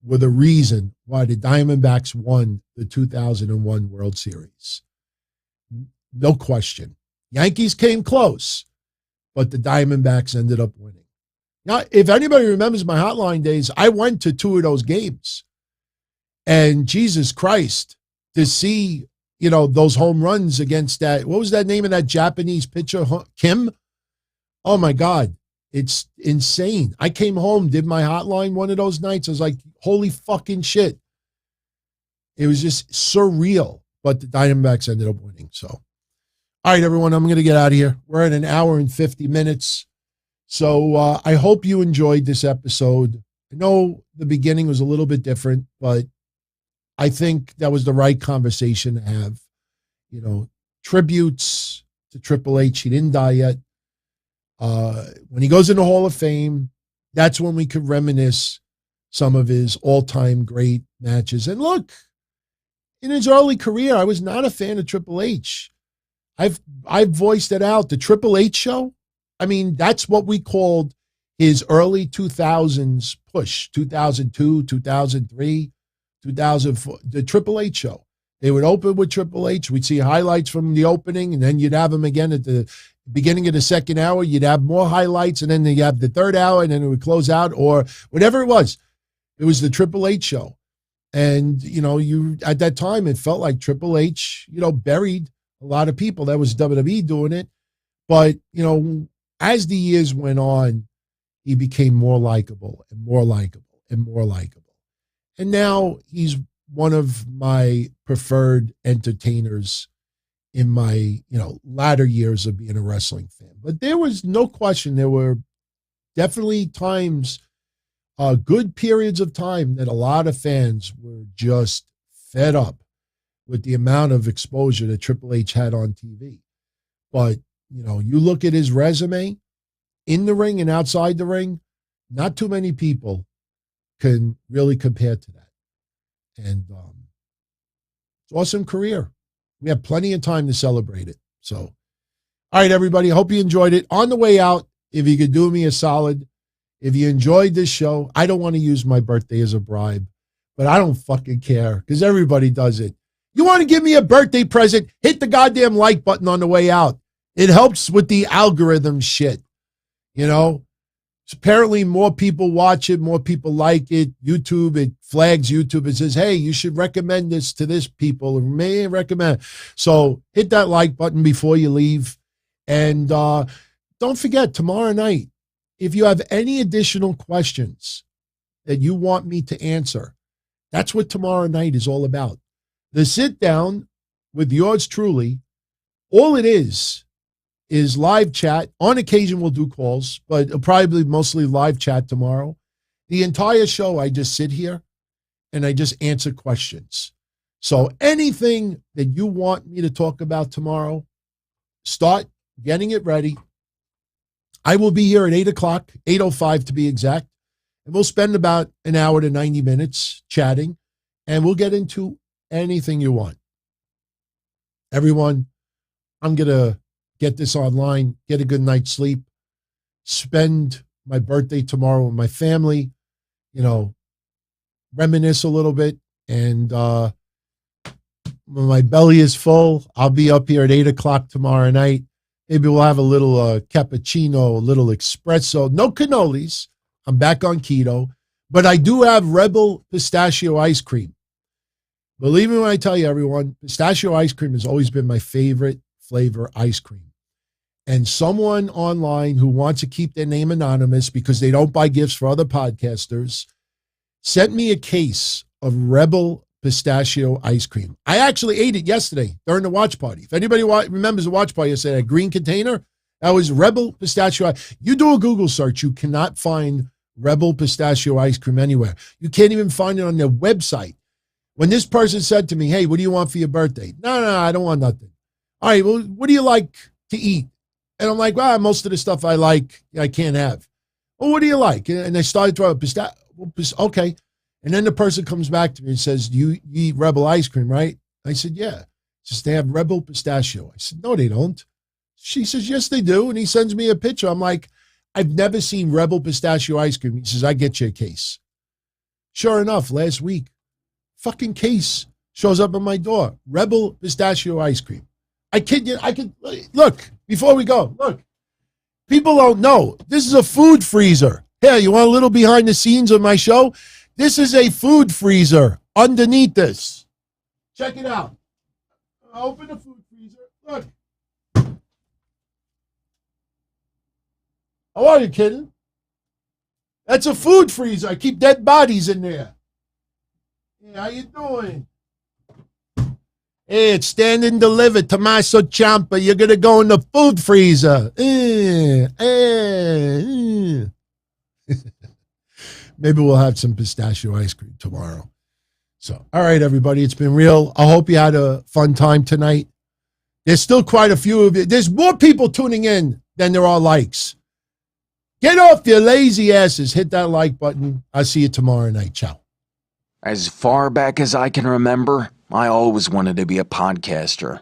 were the reason why the Diamondbacks won the 2001 World Series. No question. Yankees came close, but the Diamondbacks ended up winning. Now, if anybody remembers my hotline days, I went to 2 of those games. And Jesus Christ, to see, you know, those home runs against that, what was that name of that Japanese pitcher, Kim? Oh, my God. It's insane. I came home, did my hotline one of those nights. I was like, holy fucking shit. It was just surreal. But the Diamondbacks ended up winning. So, all right, everyone, I'm going to get out of here. We're at 1 hour and 50 minutes. So I hope you enjoyed this episode. I know the beginning was a little bit different, but I think that was the right conversation to have. You know, tributes to Triple H. He didn't die yet. When he goes in the Hall of Fame, that's when we could reminisce some of his all-time great matches. And look, in his early career, I was not a fan of Triple H. I've voiced it out. The Triple H show, I mean, that's what we called his early 2000s push, 2002, 2003, 2004, the Triple H show. They would open with Triple H. We'd see highlights from the opening, and then you'd have him again at the beginning of the second hour. You'd have more highlights, and then you have the third hour, and then it would close out, or whatever it was. It was the Triple H show. And, you know, at that time, it felt like Triple H, you know, buried a lot of people. That was WWE doing it. But, you know, as the years went on, he became more likable and more likable and more likable. And now he's one of my preferred entertainers in my, you know, latter years of being a wrestling fan. But there was no question, there were definitely times, good periods of time that a lot of fans were just fed up with the amount of exposure that Triple H had on TV. But, you know, you look at his resume in the ring and outside the ring, not too many people can really compare to that. And it's an awesome career. We have plenty of time to celebrate it. So, all right, everybody, I hope you enjoyed it. On the way out, if you could do me a solid, if you enjoyed this show, I don't want to use my birthday as a bribe, but I don't fucking care because everybody does it. You want to give me a birthday present, hit the goddamn like button on the way out. It helps with the algorithm shit. You know, apparently more people watch it, more people like it. YouTube, it flags YouTube. It says, hey, you should recommend this to this people. Or may recommend. So hit that like button before you leave. And don't forget, tomorrow night, if you have any additional questions that you want me to answer, that's what tomorrow night is all about. The sit down with yours truly, all it is live chat. On occasion, we'll do calls, but it'll probably mostly live chat tomorrow. The entire show, I just sit here and I just answer questions. So anything that you want me to talk about tomorrow, start getting it ready. I will be here at 8 o'clock, 8:05 to be exact, and we'll spend about an hour to 90 minutes chatting, and we'll get into anything you want. Everyone, I'm going to get this online, get a good night's sleep, spend my birthday tomorrow with my family, you know, reminisce a little bit, and when my belly is full, I'll be up here at 8 o'clock tomorrow night. Maybe we'll have a little cappuccino, a little espresso. No cannolis. I'm back on keto. But I do have Rebel pistachio ice cream. Believe me when I tell you, everyone, pistachio ice cream has always been my favorite flavor ice cream. And someone online who wants to keep their name anonymous because they don't buy gifts for other podcasters sent me a case of Rebel pistachio ice cream. I actually ate it yesterday during the watch party. If anybody remembers the watch party, I said a green container. That was Rebel pistachio. You do a Google search, you cannot find Rebel pistachio ice cream anywhere. You can't even find it on their website. When this person said to me, hey, what do you want for your birthday? No, I don't want nothing. All right, well, what do you like to eat? And I'm like, well, most of the stuff I like, I can't have. Well, what do you like? And they started throwing pistachio. Okay. And then the person comes back to me and says, you eat Rebel ice cream, right? I said, yeah. She says, they have Rebel pistachio. I said, no, they don't. She says, yes, they do. And he sends me a picture. I'm like, I've never seen Rebel pistachio ice cream. He says, I get you a case. Sure enough, last week, fucking case shows up at my door. Rebel pistachio ice cream. I kid you. Look, before we go, look. People don't know. This is a food freezer. Here, you want a little behind the scenes of my show? This is a food freezer underneath this. Check it out. Open the food freezer. Look. How are you, kidding? That's a food freezer. I keep dead bodies in there. Hey, how you doing? Hey, it's stand and deliver. Tommaso Ciampa. You're going to go in the food freezer. Maybe we'll have some pistachio ice cream tomorrow. So, all right, everybody, it's been real. I hope you had a fun time tonight. There's still quite a few of you. There's more people tuning in than there are likes. Get off your lazy asses. Hit that like button. I'll see you tomorrow night. Ciao. As far back as I can remember, I always wanted to be a podcaster.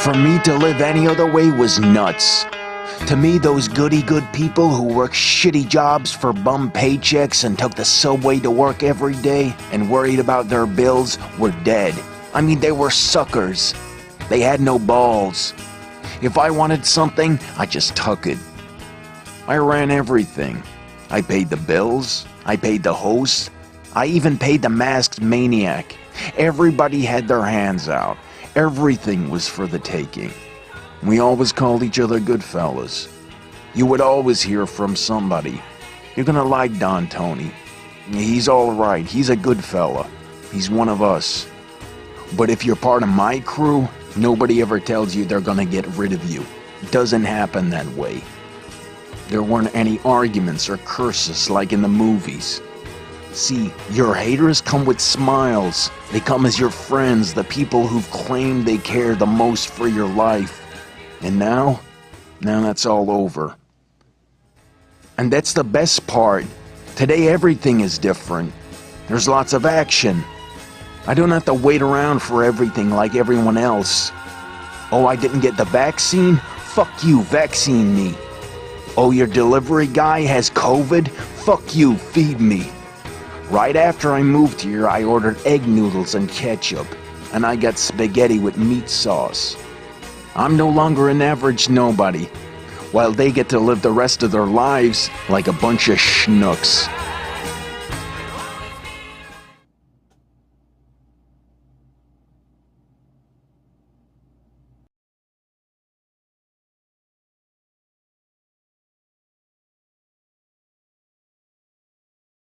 For me to live any other way was nuts. To me, those goody-good people who worked shitty jobs for bum paychecks and took the subway to work every day and worried about their bills were dead. I mean, they were suckers. They had no balls. If I wanted something, I just took it. I ran everything. I paid the bills. I paid the host. I even paid the masked maniac. Everybody had their hands out. Everything was for the taking. We always called each other good fellas. You would always hear from somebody. You're gonna like Don Tony. He's all right. He's a good fella. He's one of us. But if you're part of my crew, nobody ever tells you they're gonna get rid of you. It doesn't happen that way. There weren't any arguments or curses like in the movies. See, your haters come with smiles. They come as your friends, the people who've claimed they care the most for your life. And now that's all over. And that's the best part. Today everything is different. There's lots of action. I don't have to wait around for everything like everyone else. Oh, I didn't get the vaccine? Fuck you, vaccine me. Oh, your delivery guy has COVID? Fuck you, feed me. Right after I moved here, I ordered egg noodles and ketchup, and I got spaghetti with meat sauce. I'm no longer an average nobody, while they get to live the rest of their lives like a bunch of schnooks.